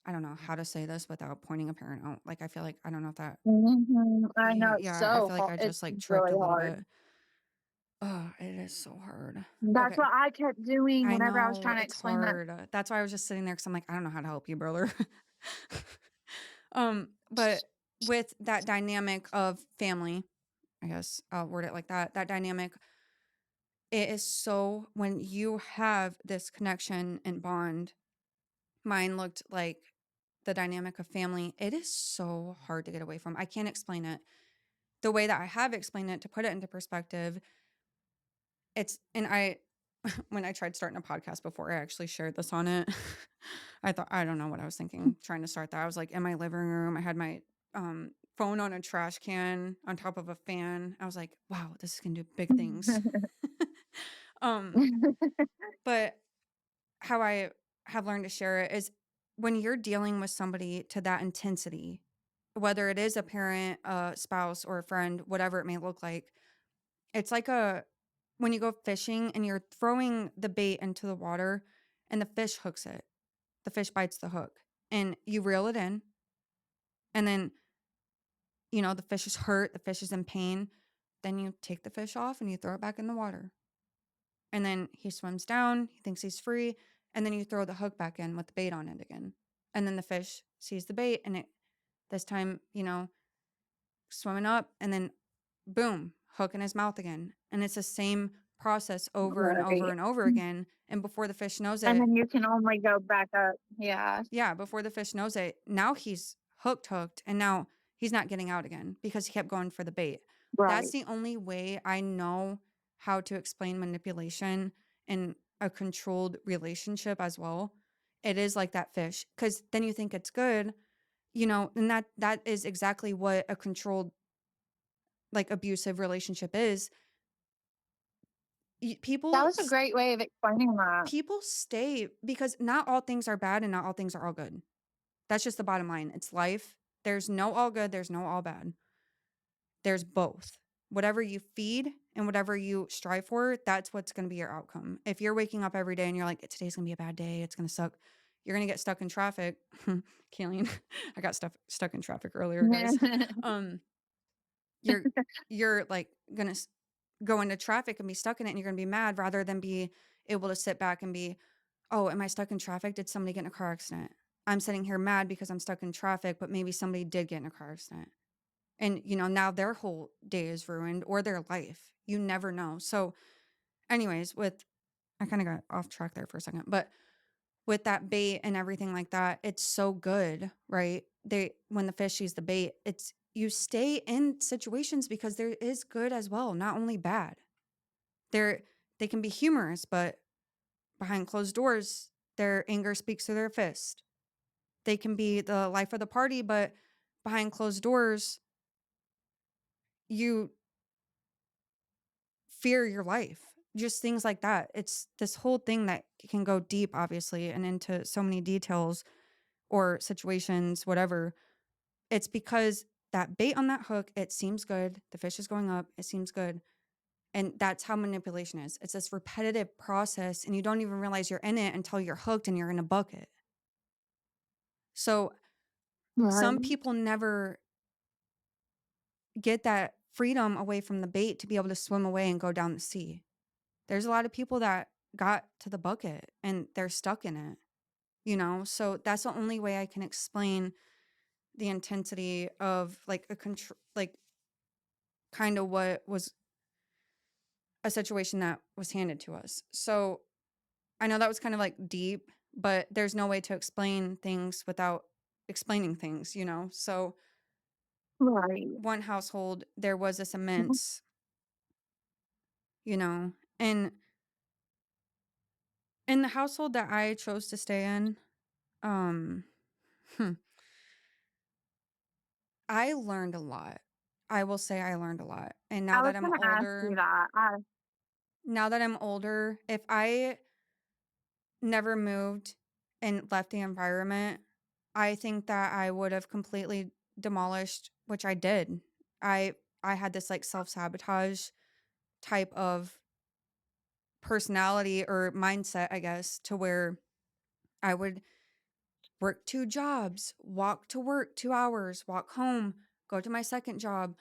S1: I don't know how to say this without pointing a parent out. Like, I feel like, I don't know if that,
S2: Mhm. I know it's
S1: yeah, I
S2: so
S1: feel like
S2: hard.
S1: I
S2: It's
S1: just like tripped
S2: really
S1: a little
S2: hard.
S1: bit. Oh, it is so hard.
S2: That's
S1: Okay.
S2: what I kept doing
S1: I
S2: whenever I was
S1: know
S2: trying to
S1: it's
S2: explain that.
S1: hard. That's why I was just sitting there because I'm like, I don't know how to help you, brother. But with that dynamic of family, I guess I'll word it like that. That dynamic, it is so when you have this connection and bond, mine looked like the dynamic of family. It is so hard to get away from. I can't explain it. The way that I have explained it to put it into perspective, it's and I when I tried starting a podcast before, I actually shared this on it. I don't know what I was thinking trying to start that. I was like in my living room. I had my phone on a trash can on top of a fan. I was like, wow, this is gonna do big things. um, but how I have learned to share it is when you're dealing with somebody to that intensity, whether it is a parent, a spouse, or a friend, whatever it may look like, it's like a when you go fishing and you're throwing the bait into the water and the fish hooks it. The fish bites the hook and you reel it in, and then, the fish is hurt, the fish is in pain. Then you take the fish off and you throw it back in the water. And then he swims down, he thinks he's free, and then you throw the hook back in with the bait on it again. And then the fish sees the bait and it this time, swimming up, and then boom, hook in his mouth again. And it's the same process over and over
S2: Right.
S1: and over again. And before the fish knows
S2: And
S1: it,
S2: then you can only go back up. Yeah.
S1: yeah, before the fish knows it, now he's hooked, and now he's not getting out again because he kept going for the bait. That's
S2: Right.
S1: the only way I know how to explain manipulation in a controlled relationship as well. It is like that fish, because then you think it's good, and that is exactly what a controlled, like, abusive relationship is.
S2: That
S1: People
S2: was a great way of explaining that.
S1: people stay because not all things are bad and not all things are all good. That's just the bottom line. It's life. There's no all good, there's no all bad. There's both. Whatever you feed and whatever you strive for, that's what's going to be your outcome. If you're waking up every day and you're like, today's going to be a bad day, it's going to suck, you're going to get stuck in traffic. Killing. I got stuck in traffic earlier, guys. Um, you're you're like going to go into traffic and be stuck in it, and you're going to be mad rather than be able to sit back and be, oh, am I stuck in traffic? Did somebody get in a car accident? I'm sitting here mad because I'm stuck in traffic, but maybe somebody did get in a car accident. And, now their whole day is ruined or their life. You never know. So, anyways, I kind of got off track there for a second, but with that bait and everything like that, it's so good, right? When the fish sees the bait, you stay in situations because there is good as well, not only bad. They're, they can be humorous, but behind closed doors, their anger speaks through their fist. They can be the life of the party, but behind closed doors, you fear your life. Just things like that. It's this whole thing that can go deep, obviously, and into so many details or situations, whatever. It's because that bait on that hook, it seems good. The fish is going up, it seems good. And that's how manipulation is. It's this repetitive process, and you don't even realize you're in it until you're hooked and you're in a bucket. So some
S2: Right.
S1: people never get that freedom away from the bait to be able to swim away and go down the sea. There's a lot of people that got to the bucket and they're stuck in it, So that's the only way I can explain the intensity of like a control, like kind of what was a situation that was handed to us. So I know that was kind of like deep, but there's no way to explain things without explaining things. So
S2: Right.
S1: one household, there was this immense, you know, and in the household that I chose to stay in, um, hmm, I learned a lot. I will say I learned a lot. And
S2: I was gonna ask you that.
S1: now that I'm older, if I never moved and left the environment, I think that I would have completely demolished, which I did. I I had this like self-sabotage type of personality or mindset, I guess, to where I would work 2 jobs, walk to work 2 hours, walk home, go to my second job.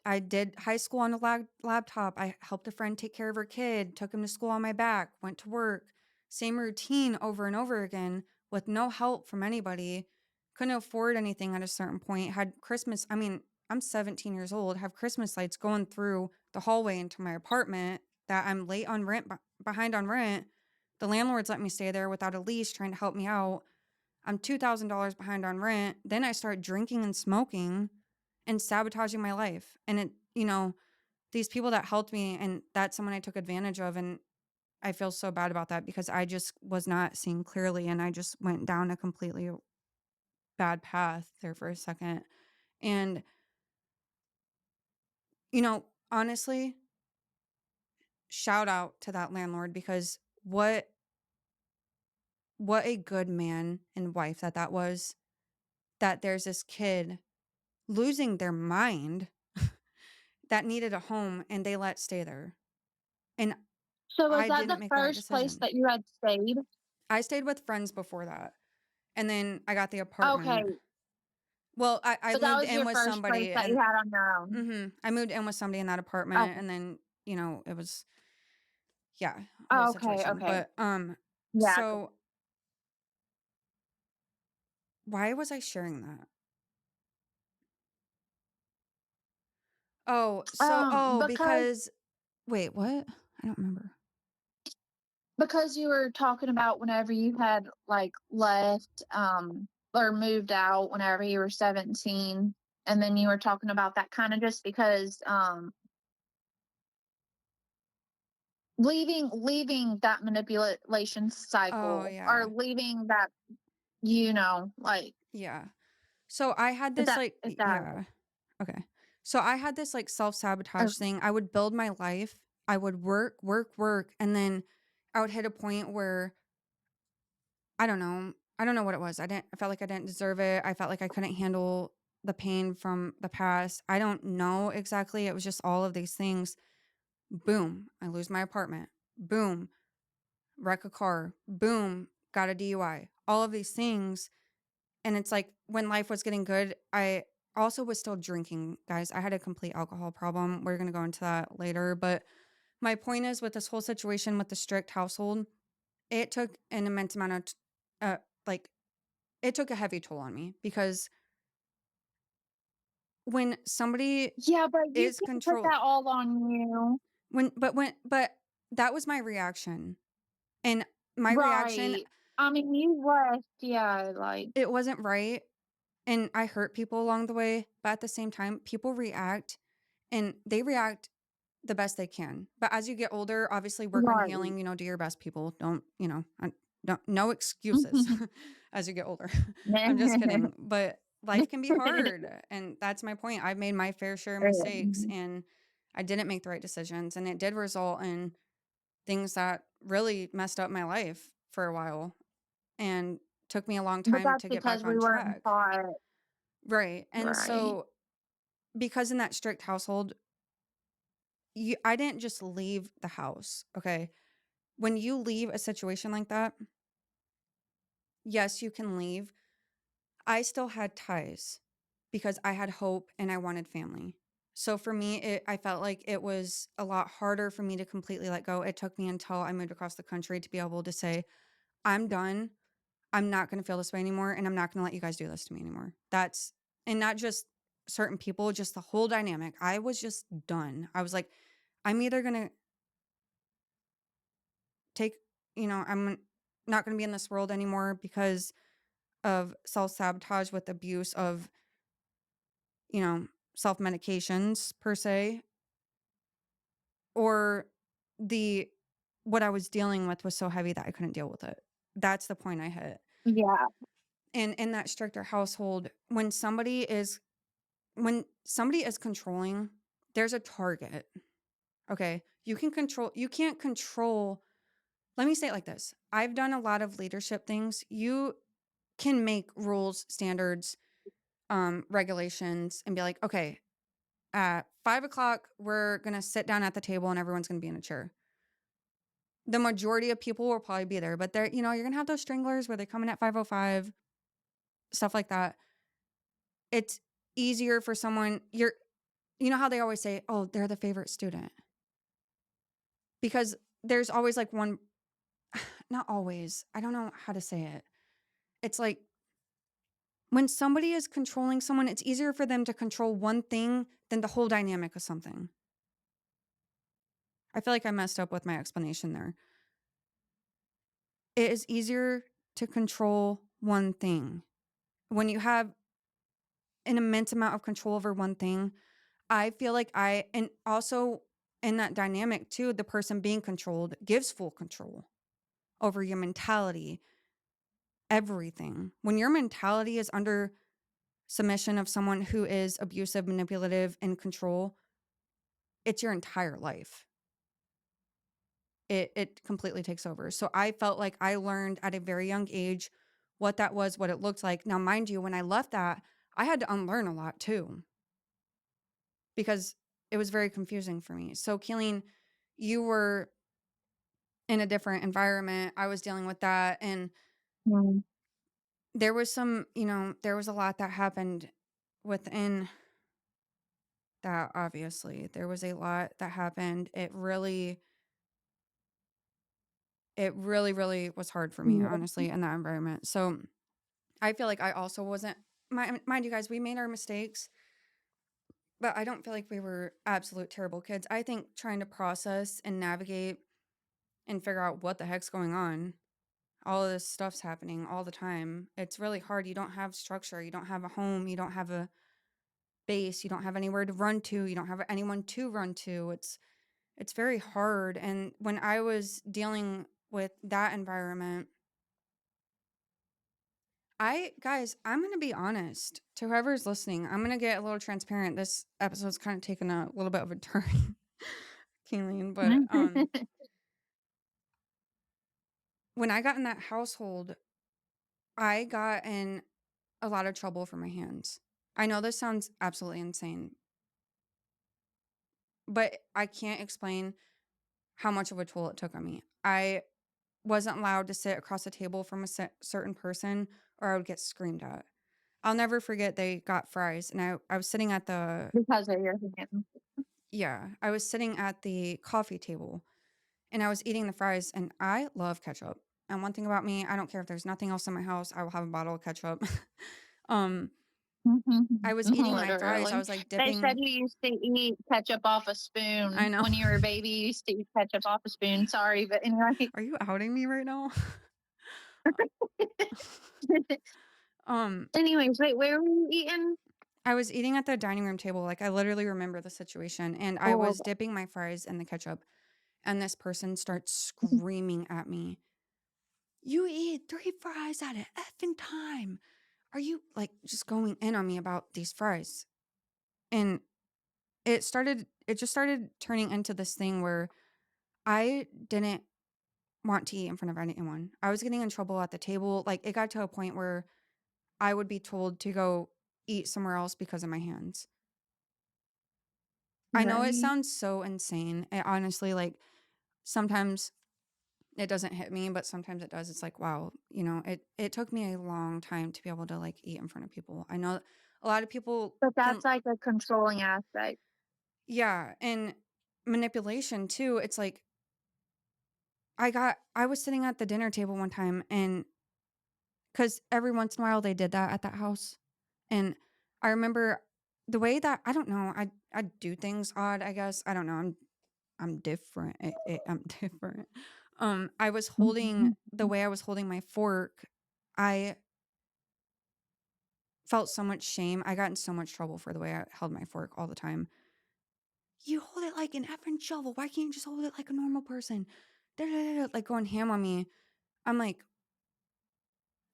S1: I did high school on a laptop. I helped a friend take care of her kid, took him to school on my back, went to work. Same routine over and over again with no help from anybody. Couldn't afford anything at a certain point. Had Christmas, I mean, I'm 17 years old, have Christmas lights going through the hallway into my apartment that I'm late on rent, behind on rent. The landlord's let me stay there without a lease, trying to help me out. I'm $2,000 behind on rent. Then I start drinking and smoking and sabotaging my life. And these people that helped me, and that's someone I took advantage of. And I feel so bad about that because I just was not seeing clearly and I just went down a completely bad path there for a second. And, honestly, shout out to that landlord because what a good man and wife that was, that there's this kid losing their mind that needed a home and they let stay there. And
S2: So was
S1: I
S2: that
S1: didn't
S2: the
S1: make the right
S2: first place
S1: decision.
S2: that you had stayed?
S1: I stayed with friends before that. And then I got the
S2: Okay,
S1: apartment. Well, I
S2: so that
S1: moved
S2: was
S1: in
S2: your
S1: with
S2: first place
S1: somebody
S2: that you
S1: and
S2: had on your own.
S1: I moved in with somebody in that apartment
S2: Okay.
S1: and then, it was yeah, whole
S2: Oh, okay,
S1: situation.
S2: okay.
S1: But
S2: Yeah,
S1: so why was I sharing that?
S2: because
S1: Because wait, what? I don't remember.
S2: you were talking about whenever you had, like, left, or moved out whenever you were 17, and then you were talking about that kinda just because, leaving that manipulation
S1: Oh
S2: cycle or
S1: yeah.
S2: leaving that, like,
S1: Yeah. So I had
S2: if
S1: this
S2: that
S1: like
S2: if that
S1: yeah. Okay. So I had this like
S2: or
S1: self-sabotage thing. I would build my life. I would work, work, work, and then I would hit a point where I don't know. I don't know what it was. I felt like I didn't deserve it. I felt like I couldn't handle the pain from the past. I don't know exactly. It was just all of these things. Boom, I lose my apartment. Boom, wreck a car. Boom, got a DUI. All of these things. And it's like when life was getting good, I also was still drinking, guys. I had a complete alcohol problem. We're going to go into that later. But my point is with this whole situation with the strict household, it took an immense amount of, like, it took a heavy toll on me because when somebody
S2: yeah, but you
S1: is
S2: can't put
S1: control
S2: that all on you.
S1: but that was my reaction. And my reaction,
S2: Right. I mean, you left, yeah, like
S1: it wasn't right. And I hurt people along the way. But at the same time, people react and they react the best they can. But as you get older, obviously work on
S2: right.
S1: healing, do your best, people. Don't no excuses as you get older. I'm just kidding. But life can be hard. And that's my point. I've made my fair share of mistakes and I didn't make the right decisions. And it did result in things that really messed up my life for a while and took me a long
S2: But
S1: time
S2: that's
S1: to get back
S2: because we
S1: on
S2: weren't
S1: track.
S2: taught
S1: Right. And
S2: right.
S1: so because in that strict household, I didn't just leave the house. Okay. When you leave a situation like that, yes, you can leave. I still had ties because I had hope and I wanted family. So for me, I felt like it was a lot harder for me to completely let go. It took me until I moved across the country to be able to say, I'm done. I'm not going to feel this way anymore. And I'm not going to let you guys do this to me anymore. And not just certain people, just the whole dynamic. I was just done. I was like, I'm either going to take, I'm not going to be in this world anymore because of self sabotage with abuse of, you know, self medications per se, or the what I was dealing with was so heavy that I couldn't deal with it. That's the point I hit.
S2: Yeah.
S1: And in that stricter household, when somebody is controlling, there's a target. Okay. You can't control. Let me say it like this. I've done a lot of leadership things. You can make rules, standards, regulations, and be like, okay, at 5 o'clock, we're gonna sit down at the table and everyone's gonna be in a chair. The majority of people will probably be there, but you're gonna have those stranglers where they come in at 5:05, stuff like that. It's easier for someone you know how they always say, oh, they're the favorite student. Because there's always like one, not always. I don't know how to say it. It's like when somebody is controlling someone, it's easier for them to control one thing than the whole dynamic of something. I feel like I messed up with my explanation there. It is easier to control one thing. When you have an immense amount of control over one thing, I feel like and also in that dynamic too, the person being controlled gives full control over your mentality, everything. When your mentality is under submission of someone who is abusive, manipulative, and control, it's your entire life. It completely takes over. So I felt like I learned at a very young age what that was, what it looked like. Now, mind you, when I left that, I had to unlearn a lot too because it was very confusing for me. So, Keeling, you were in a different environment. I was dealing with that. And
S2: Mm.
S1: there was some, there was a lot that happened within that, obviously. There was a lot that happened. It really, really was hard for me,
S2: Yeah.
S1: honestly, in that environment. So I feel like I also wasn't, mind you guys, we made our mistakes, but I don't feel like we were absolute terrible kids. I think trying to process and navigate and figure out what the heck's going on, all of this stuff's happening all the time. It's really hard. You don't have structure. You don't have a home. You don't have a base. You don't have anywhere to run to. You don't have anyone to run to. It's very hard. And when I was dealing with that environment, I'm going to be honest to whoever's listening. I'm going to get a little transparent. This episode's kind of taken a little bit of a turn, Kayleen, but when I got in that household, I got in a lot of trouble for my hands. I know this sounds absolutely insane, but I can't explain how much of a toll it took on me. I wasn't allowed to sit across the table from a certain person or I would get screamed at. I'll never forget they got fries and I was sitting at the
S2: Because of your hands.
S1: yeah, I was sitting at the coffee table and I was eating the fries and I love ketchup. And one thing about me, I don't care if there's nothing else in my house, I will have a bottle of ketchup. um I was eating my fries. I
S2: Literally.
S1: was like
S2: They said
S1: dipping.
S2: you used to eat ketchup off a
S1: I
S2: spoon
S1: know.
S2: when you were a baby. You used to eat ketchup off a spoon. Sorry, but anyway.
S1: Are you outing me right now? um
S2: Anyways, wait, where were you eating?
S1: I was eating at the dining room table. Like I literally remember the situation and I
S2: Oh,
S1: was dipping my fries in the ketchup and this person starts screaming at me. You eat 3 fries at a effing time. Are you like just going in on me about these fries? And it just started turning into this thing where I didn't want to eat in front of anyone. I was getting in trouble at the table. Like it got to a point where I would be told to go eat somewhere else because of my hands. I know it
S2: right.
S1: sounds so insane. It honestly, like sometimes it doesn't hit me, but sometimes it does. It's like, wow, it took me a long time to be able to like eat in front of people. I know a lot of people
S2: But
S1: don't.
S2: that's like a controlling aspect.
S1: Yeah, and manipulation too. It's like I was sitting at the dinner table one time and cuz every once in a while they did that at that house. And I remember the way that I don't know, I do things odd, I guess. I don't know. I'm different. I'm different. I was holding
S2: Mhm.
S1: the way I was holding my fork. I felt so much shame. I got in so much trouble for the way I held my fork all the time. You hold it like an effing shovel. Why can't you just hold it like a normal person? Da, da, da, da, like going ham on me. I'm like,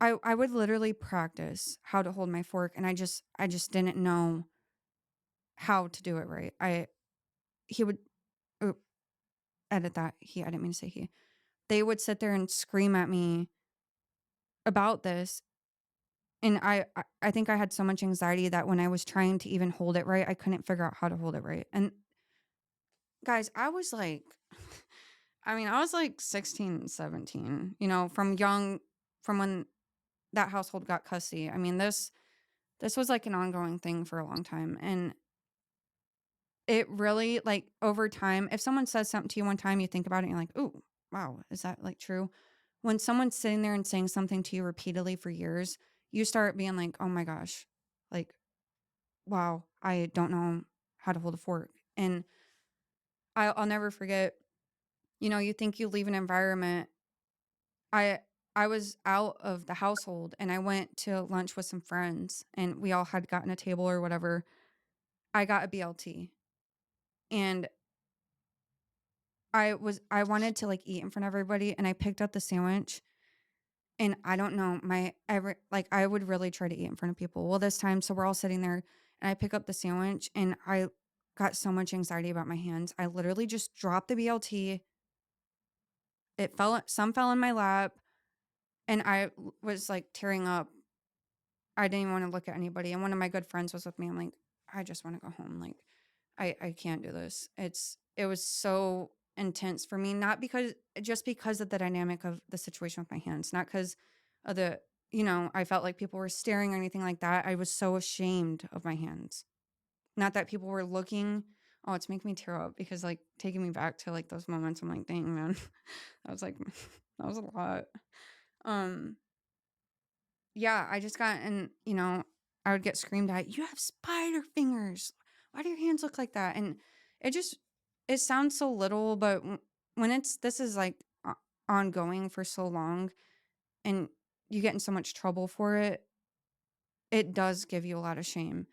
S1: I would literally practice how to hold my fork, and I just didn't know how to do it right. He would oh, edit that. I didn't mean to say he. They would sit there and scream at me about this, and I think I had so much anxiety that when I was trying to even hold it right, I couldn't figure out how to hold it right. And guys, I was like I mean, I was like 16, 17, from when that household got custody. I mean, this was like an ongoing thing for a long time. And it really like over time, if someone says something to you one time, you think about it and you're like, "Ooh, wow, is that like true?" When someone's sitting there and saying something to you repeatedly for years, you start being like, "Oh my gosh, like wow, I don't know how to hold a fork." And I'll never forget, you think you leave an environment. I I was out of the household and I went to lunch with some friends and we all had gotten a table or whatever. I got a BLT and I wanted to, like, eat in front of everybody, and I picked up the sandwich, and I don't know, I would really try to eat in front of people. Well, this time, so we're all sitting there, and I pick up the sandwich, and I got so much anxiety about my hands. I literally just dropped the BLT. Some fell in my lap, and was, like, tearing up. I didn't even wanna look at anybody, and one of my good friends was with me. I'm like, "I just wanna go home, like, I can't do this." It was so intense for me, not because just because of the dynamic of the situation with my hands, not because of I felt like people were staring or anything like that. I was so ashamed of my hands. Not that people were looking. Oh, it's making me tear up because, like, taking me back to, like, those moments, I'm like, "Dang, man." I was like, that was a lot. Um Yeah, I just got and, I would get screamed at, "You have spider fingers. Why do your hands look like that?" And it just it sounds so little, but when this is like ongoing for so long and you get in so much trouble for it, it does give you a lot of shame.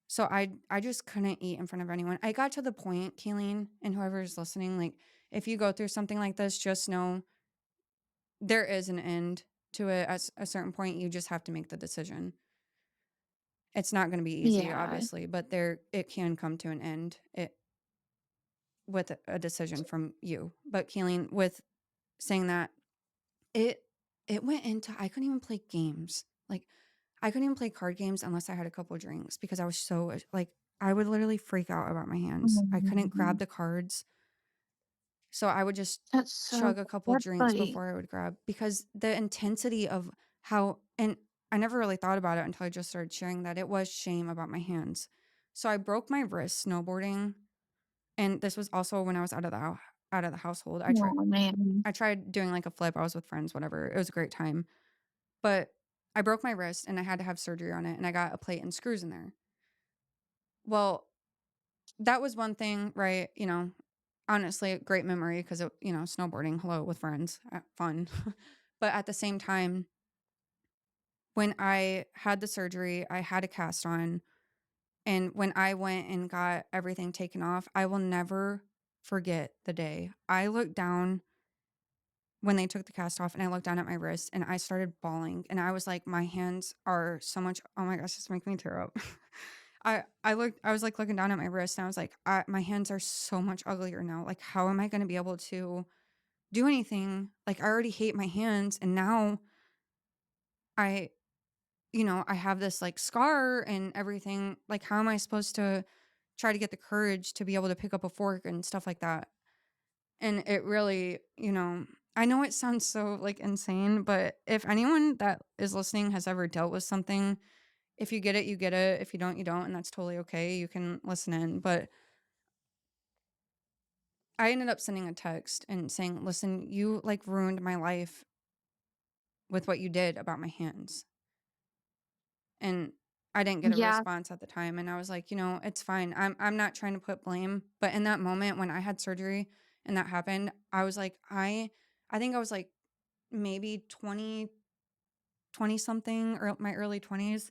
S1: So I just couldn't eat in front of anyone. I got to the point, Kayleen, and whoever's listening, like if you go through something like this, just know there is an end to it. At a certain point, you just have to make the decision. It's not gonna be easy,
S2: Yeah.
S1: obviously, but it can come to an end with a decision from you. But Keeling, with saying that, it it went into I couldn't even play games. Like, I couldn't even play card games unless I had a couple of drinks because I was so like, I would literally freak out about my hands. I couldn't grab
S2: Mhm.
S1: the cards, so I would just
S2: That's so
S1: chug a couple
S2: that's
S1: drinks
S2: like
S1: before I would grab because the intensity of how and I never really thought about it until I just started sharing that it was shame about my hands. So I broke my wrist snowboarding, and this was also when I was out of the household.
S2: oh, man.
S1: I tried doing like a flip. I was with friends, whatever. It was a great time. But I broke my wrist and I had to have surgery on it and I got a plate and screws in there. Well, that was one thing, right? Honestly, a great memory because snowboarding, hello, with friends, fun. But at the same time, when I had the surgery, I had a cast on. And when I went and got everything taken off, I will never forget the day. I looked down when they took the cast off and I looked down at my wrist and I started bawling. And I was like, my hands are so much, oh my gosh, this making me tear up. I was like looking down at my wrist and I was like, my hands are so much uglier now. Like, how am I going to be able to do anything? Like, I already hate my hands. And now I, I have this like scar and everything. Like, how am I supposed to try to get the courage to be able to pick up a fork and stuff like that? And it really, I know it sounds so like insane, but if anyone that is listening has ever dealt with something, if you get it, you get it. If you don't, you don't. And that's totally okay. You can listen in. But I ended up sending a text and saying, listen, you like ruined my life with what you did about my hands. And I didn't get a
S2: Yeah,
S1: response at the time. And I was like, it's fine. I'm not trying to put blame. But in that moment when I had surgery and that happened, I was like, I think I was like maybe 20 something or my early 20s.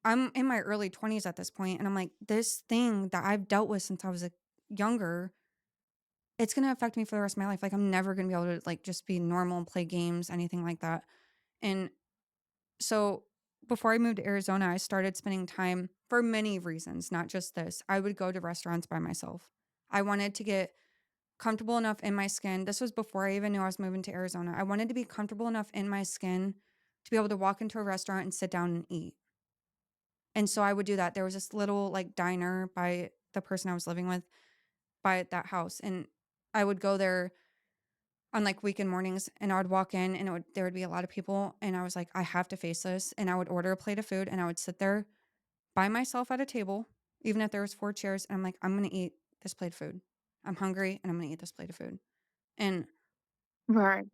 S1: I'm in my early 20s at this point, and I'm like, this thing that I've dealt with since I was younger, it's going to affect me for the rest of my life. Like, I'm never going to be able to like just be normal and play games, anything like that. And so before I moved to Arizona, I started spending time for many reasons, not just this. I would go to restaurants by myself. I wanted to get comfortable enough in my skin. This was before I even knew I was moving to Arizona. I wanted to be comfortable enough in my skin to be able to walk into a restaurant and sit down and eat. And so I would do that. There was this little like diner by the person I was living with by that house. And I would go there on like weekend mornings and I would walk in and there would be a lot of people. And I was like, I have to face this. And I would order a plate of food and I would sit there by myself at a table, even if there was 4 chairs. And I'm like, I'm going to eat this plate of food. I'm hungry and I'm going to eat this plate of food. And
S2: right.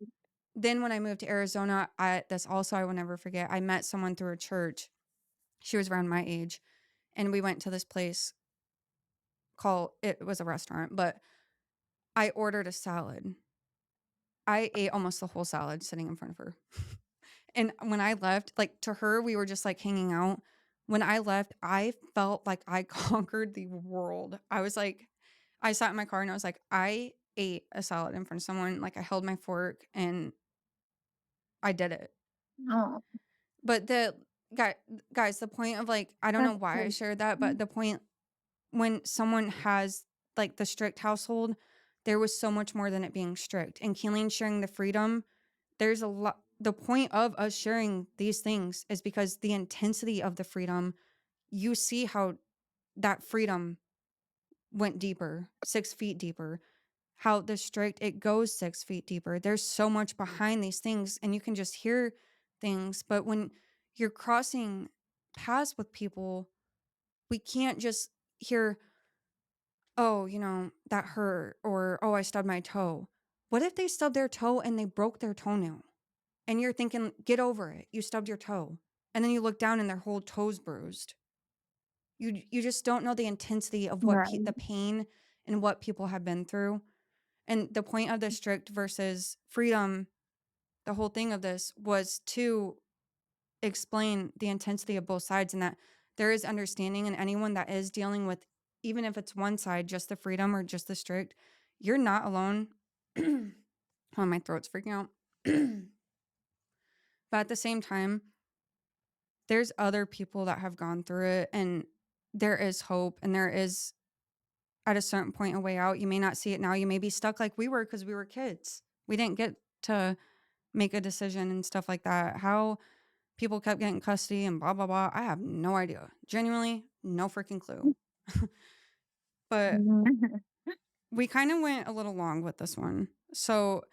S1: then when I moved to Arizona, this also I will never forget. I met someone through a church. She was around my age, and we went to this place called it was a restaurant, but I ordered a salad. I ate almost the whole salad sitting in front of her. And when I left, like to her, we were just like hanging out. When I left, I felt like I conquered the world. I was like, I sat in my car and I was like, I ate a salad in front of someone. Like, I held my fork and I did it.
S2: Oh,
S1: But the guy guys, the point of, like, I don't know
S2: that's
S1: why I
S2: sweet.
S1: shared that, but the point when someone has, like, the strict household, there was so much more than it being strict. And Keeling sharing the freedom, there's a lot the point of us sharing these things is because the intensity of the freedom, you see how that freedom went deeper, 6 feet deeper. How the strict it goes 6 feet deeper. There's so much behind these things, and you can just hear things, but when you're crossing paths with people, we can't just hear, "Oh, that hurt," or, "Oh, I stubbed my toe." What if they stubbed their toe and they broke their toenail? And you're thinking, "Get over it. You stubbed your toe." And then you look down and their whole toe's bruised. You just don't know the intensity of the
S2: Right.
S1: pain and what people have been through. And the point of the strict versus freedom, the whole thing of this was to explain the intensity of both sides and that there is understanding, and anyone that is dealing with, even if it's one side, just the freedom or just the strict, you're not alone. Oh, my throat's freaking out. But at the same time, there's other people that have gone through it, and there is hope, and there is, at a certain point, a way out. You may not see it now. You may be stuck like we were because we were kids. We didn't get to make a decision and stuff like that. How people kept getting custody and blah, blah, blah. I have no idea. Genuinely, no freaking clue. But
S2: Mhm.
S1: we kind of went a little long with this one. So,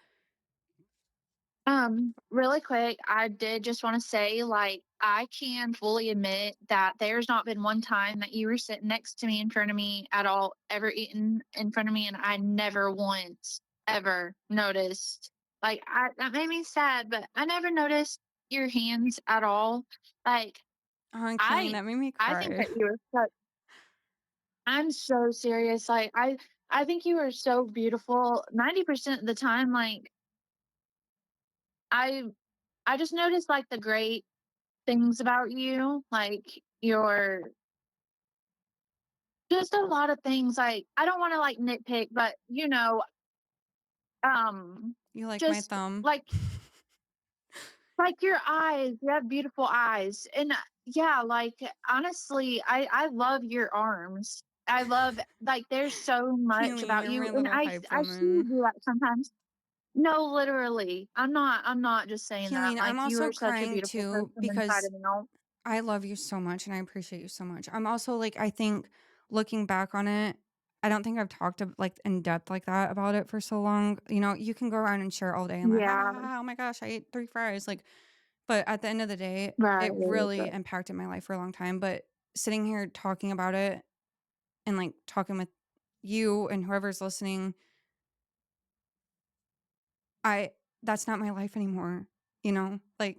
S2: Really quick, I did just want to say, like, I can fully admit that there's not been one time that you were sitting next to me in front of me at all, ever eaten in front of me, and I never once ever noticed. Like, that made me sad, but I never noticed your hands at all. Like,
S1: Killing,
S2: I
S1: that made me
S2: I think
S1: cry.
S2: that you were so I'm so serious. Like, I think you are so beautiful. 90% of the time, like, I I just noticed like the great things about you, like your just a lot of things. Like, I don't want to like nitpick, but um
S1: You like my
S2: just
S1: thumb?
S2: like your eyes, you have beautiful eyes. And yeah, like honestly, I love your arms. I love like there's so much
S1: Keeling,
S2: about
S1: you're
S2: you.
S1: my
S2: And
S1: little
S2: I
S1: hype
S2: I see you
S1: woman.
S2: do that sometimes. No, literally. I'm not just saying that.
S1: Keeling,
S2: Like
S1: I'm
S2: you
S1: also
S2: are such a
S1: crying
S2: beautiful
S1: too
S2: person inside
S1: because
S2: and out.
S1: I love you so much and I appreciate you so much. I'm also like, I think looking back on it, I don't think I've talked like in depth like that about it for so long. You can go around and share all day and like, ha ha
S2: Yeah,
S1: ha, ha, oh my gosh, I ate 3 fries. Like, but at the end of the day,
S2: right.
S1: it really impacted my life for a long time. But sitting here talking about it and like talking with you and whoever's listening, I that's not my life anymore. Like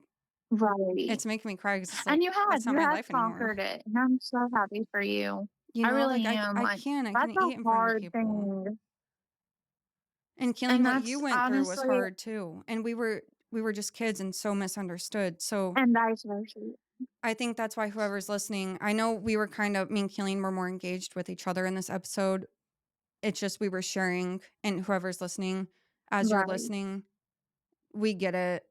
S2: Right.
S1: it's making me cry because it's
S2: And
S1: like that's not
S2: you
S1: my
S2: had
S1: life anymore.
S2: conquered it, and I'm so happy for you. I
S1: Like
S2: really
S1: I
S2: am.
S1: I
S2: Like
S1: can I
S2: that's
S1: can
S2: a
S1: eat in front of
S2: hard
S1: people.
S2: thing,
S1: And killing
S2: and
S1: what you
S2: that's
S1: went through was
S2: honestly,
S1: hard too. And we were just kids and so misunderstood. So
S2: and vice versa.
S1: I think that's why whoever's listening, I know we were kind of me and Keeling were more engaged with each other in this episode. It's just we were sharing, and whoever's listening, as you're
S2: Right.
S1: listening, we get it.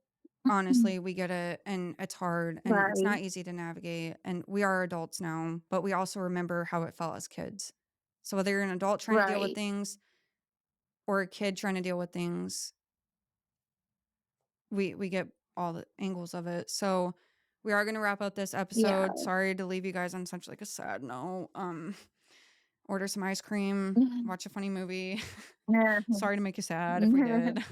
S1: Honestly, we get it, and it's hard and it's
S2: Right.
S1: not easy to navigate. And we are adults now, but we also remember how it felt as kids. So whether you're an adult trying to deal with
S2: Right.
S1: things or a kid trying to deal with things, we get all the angles of it. So we are gonna wrap up this
S2: Yeah.
S1: episode. Sorry to leave you guys on such like a sad note. Order some ice cream, watch a funny movie. Sorry to make you sad if we did.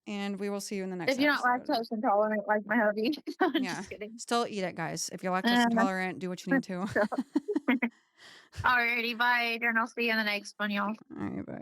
S1: And we will see you in the next
S2: If you're not
S1: episode.
S2: lactose intolerant like my hubby, I'm
S1: Yeah.
S2: just kidding.
S1: Still eat it, guys. If you're lactose
S2: Uh,
S1: intolerant, do what you need to.
S2: Alrighty, bye, and I'll see you in the next one, y'all.
S1: All right, bye.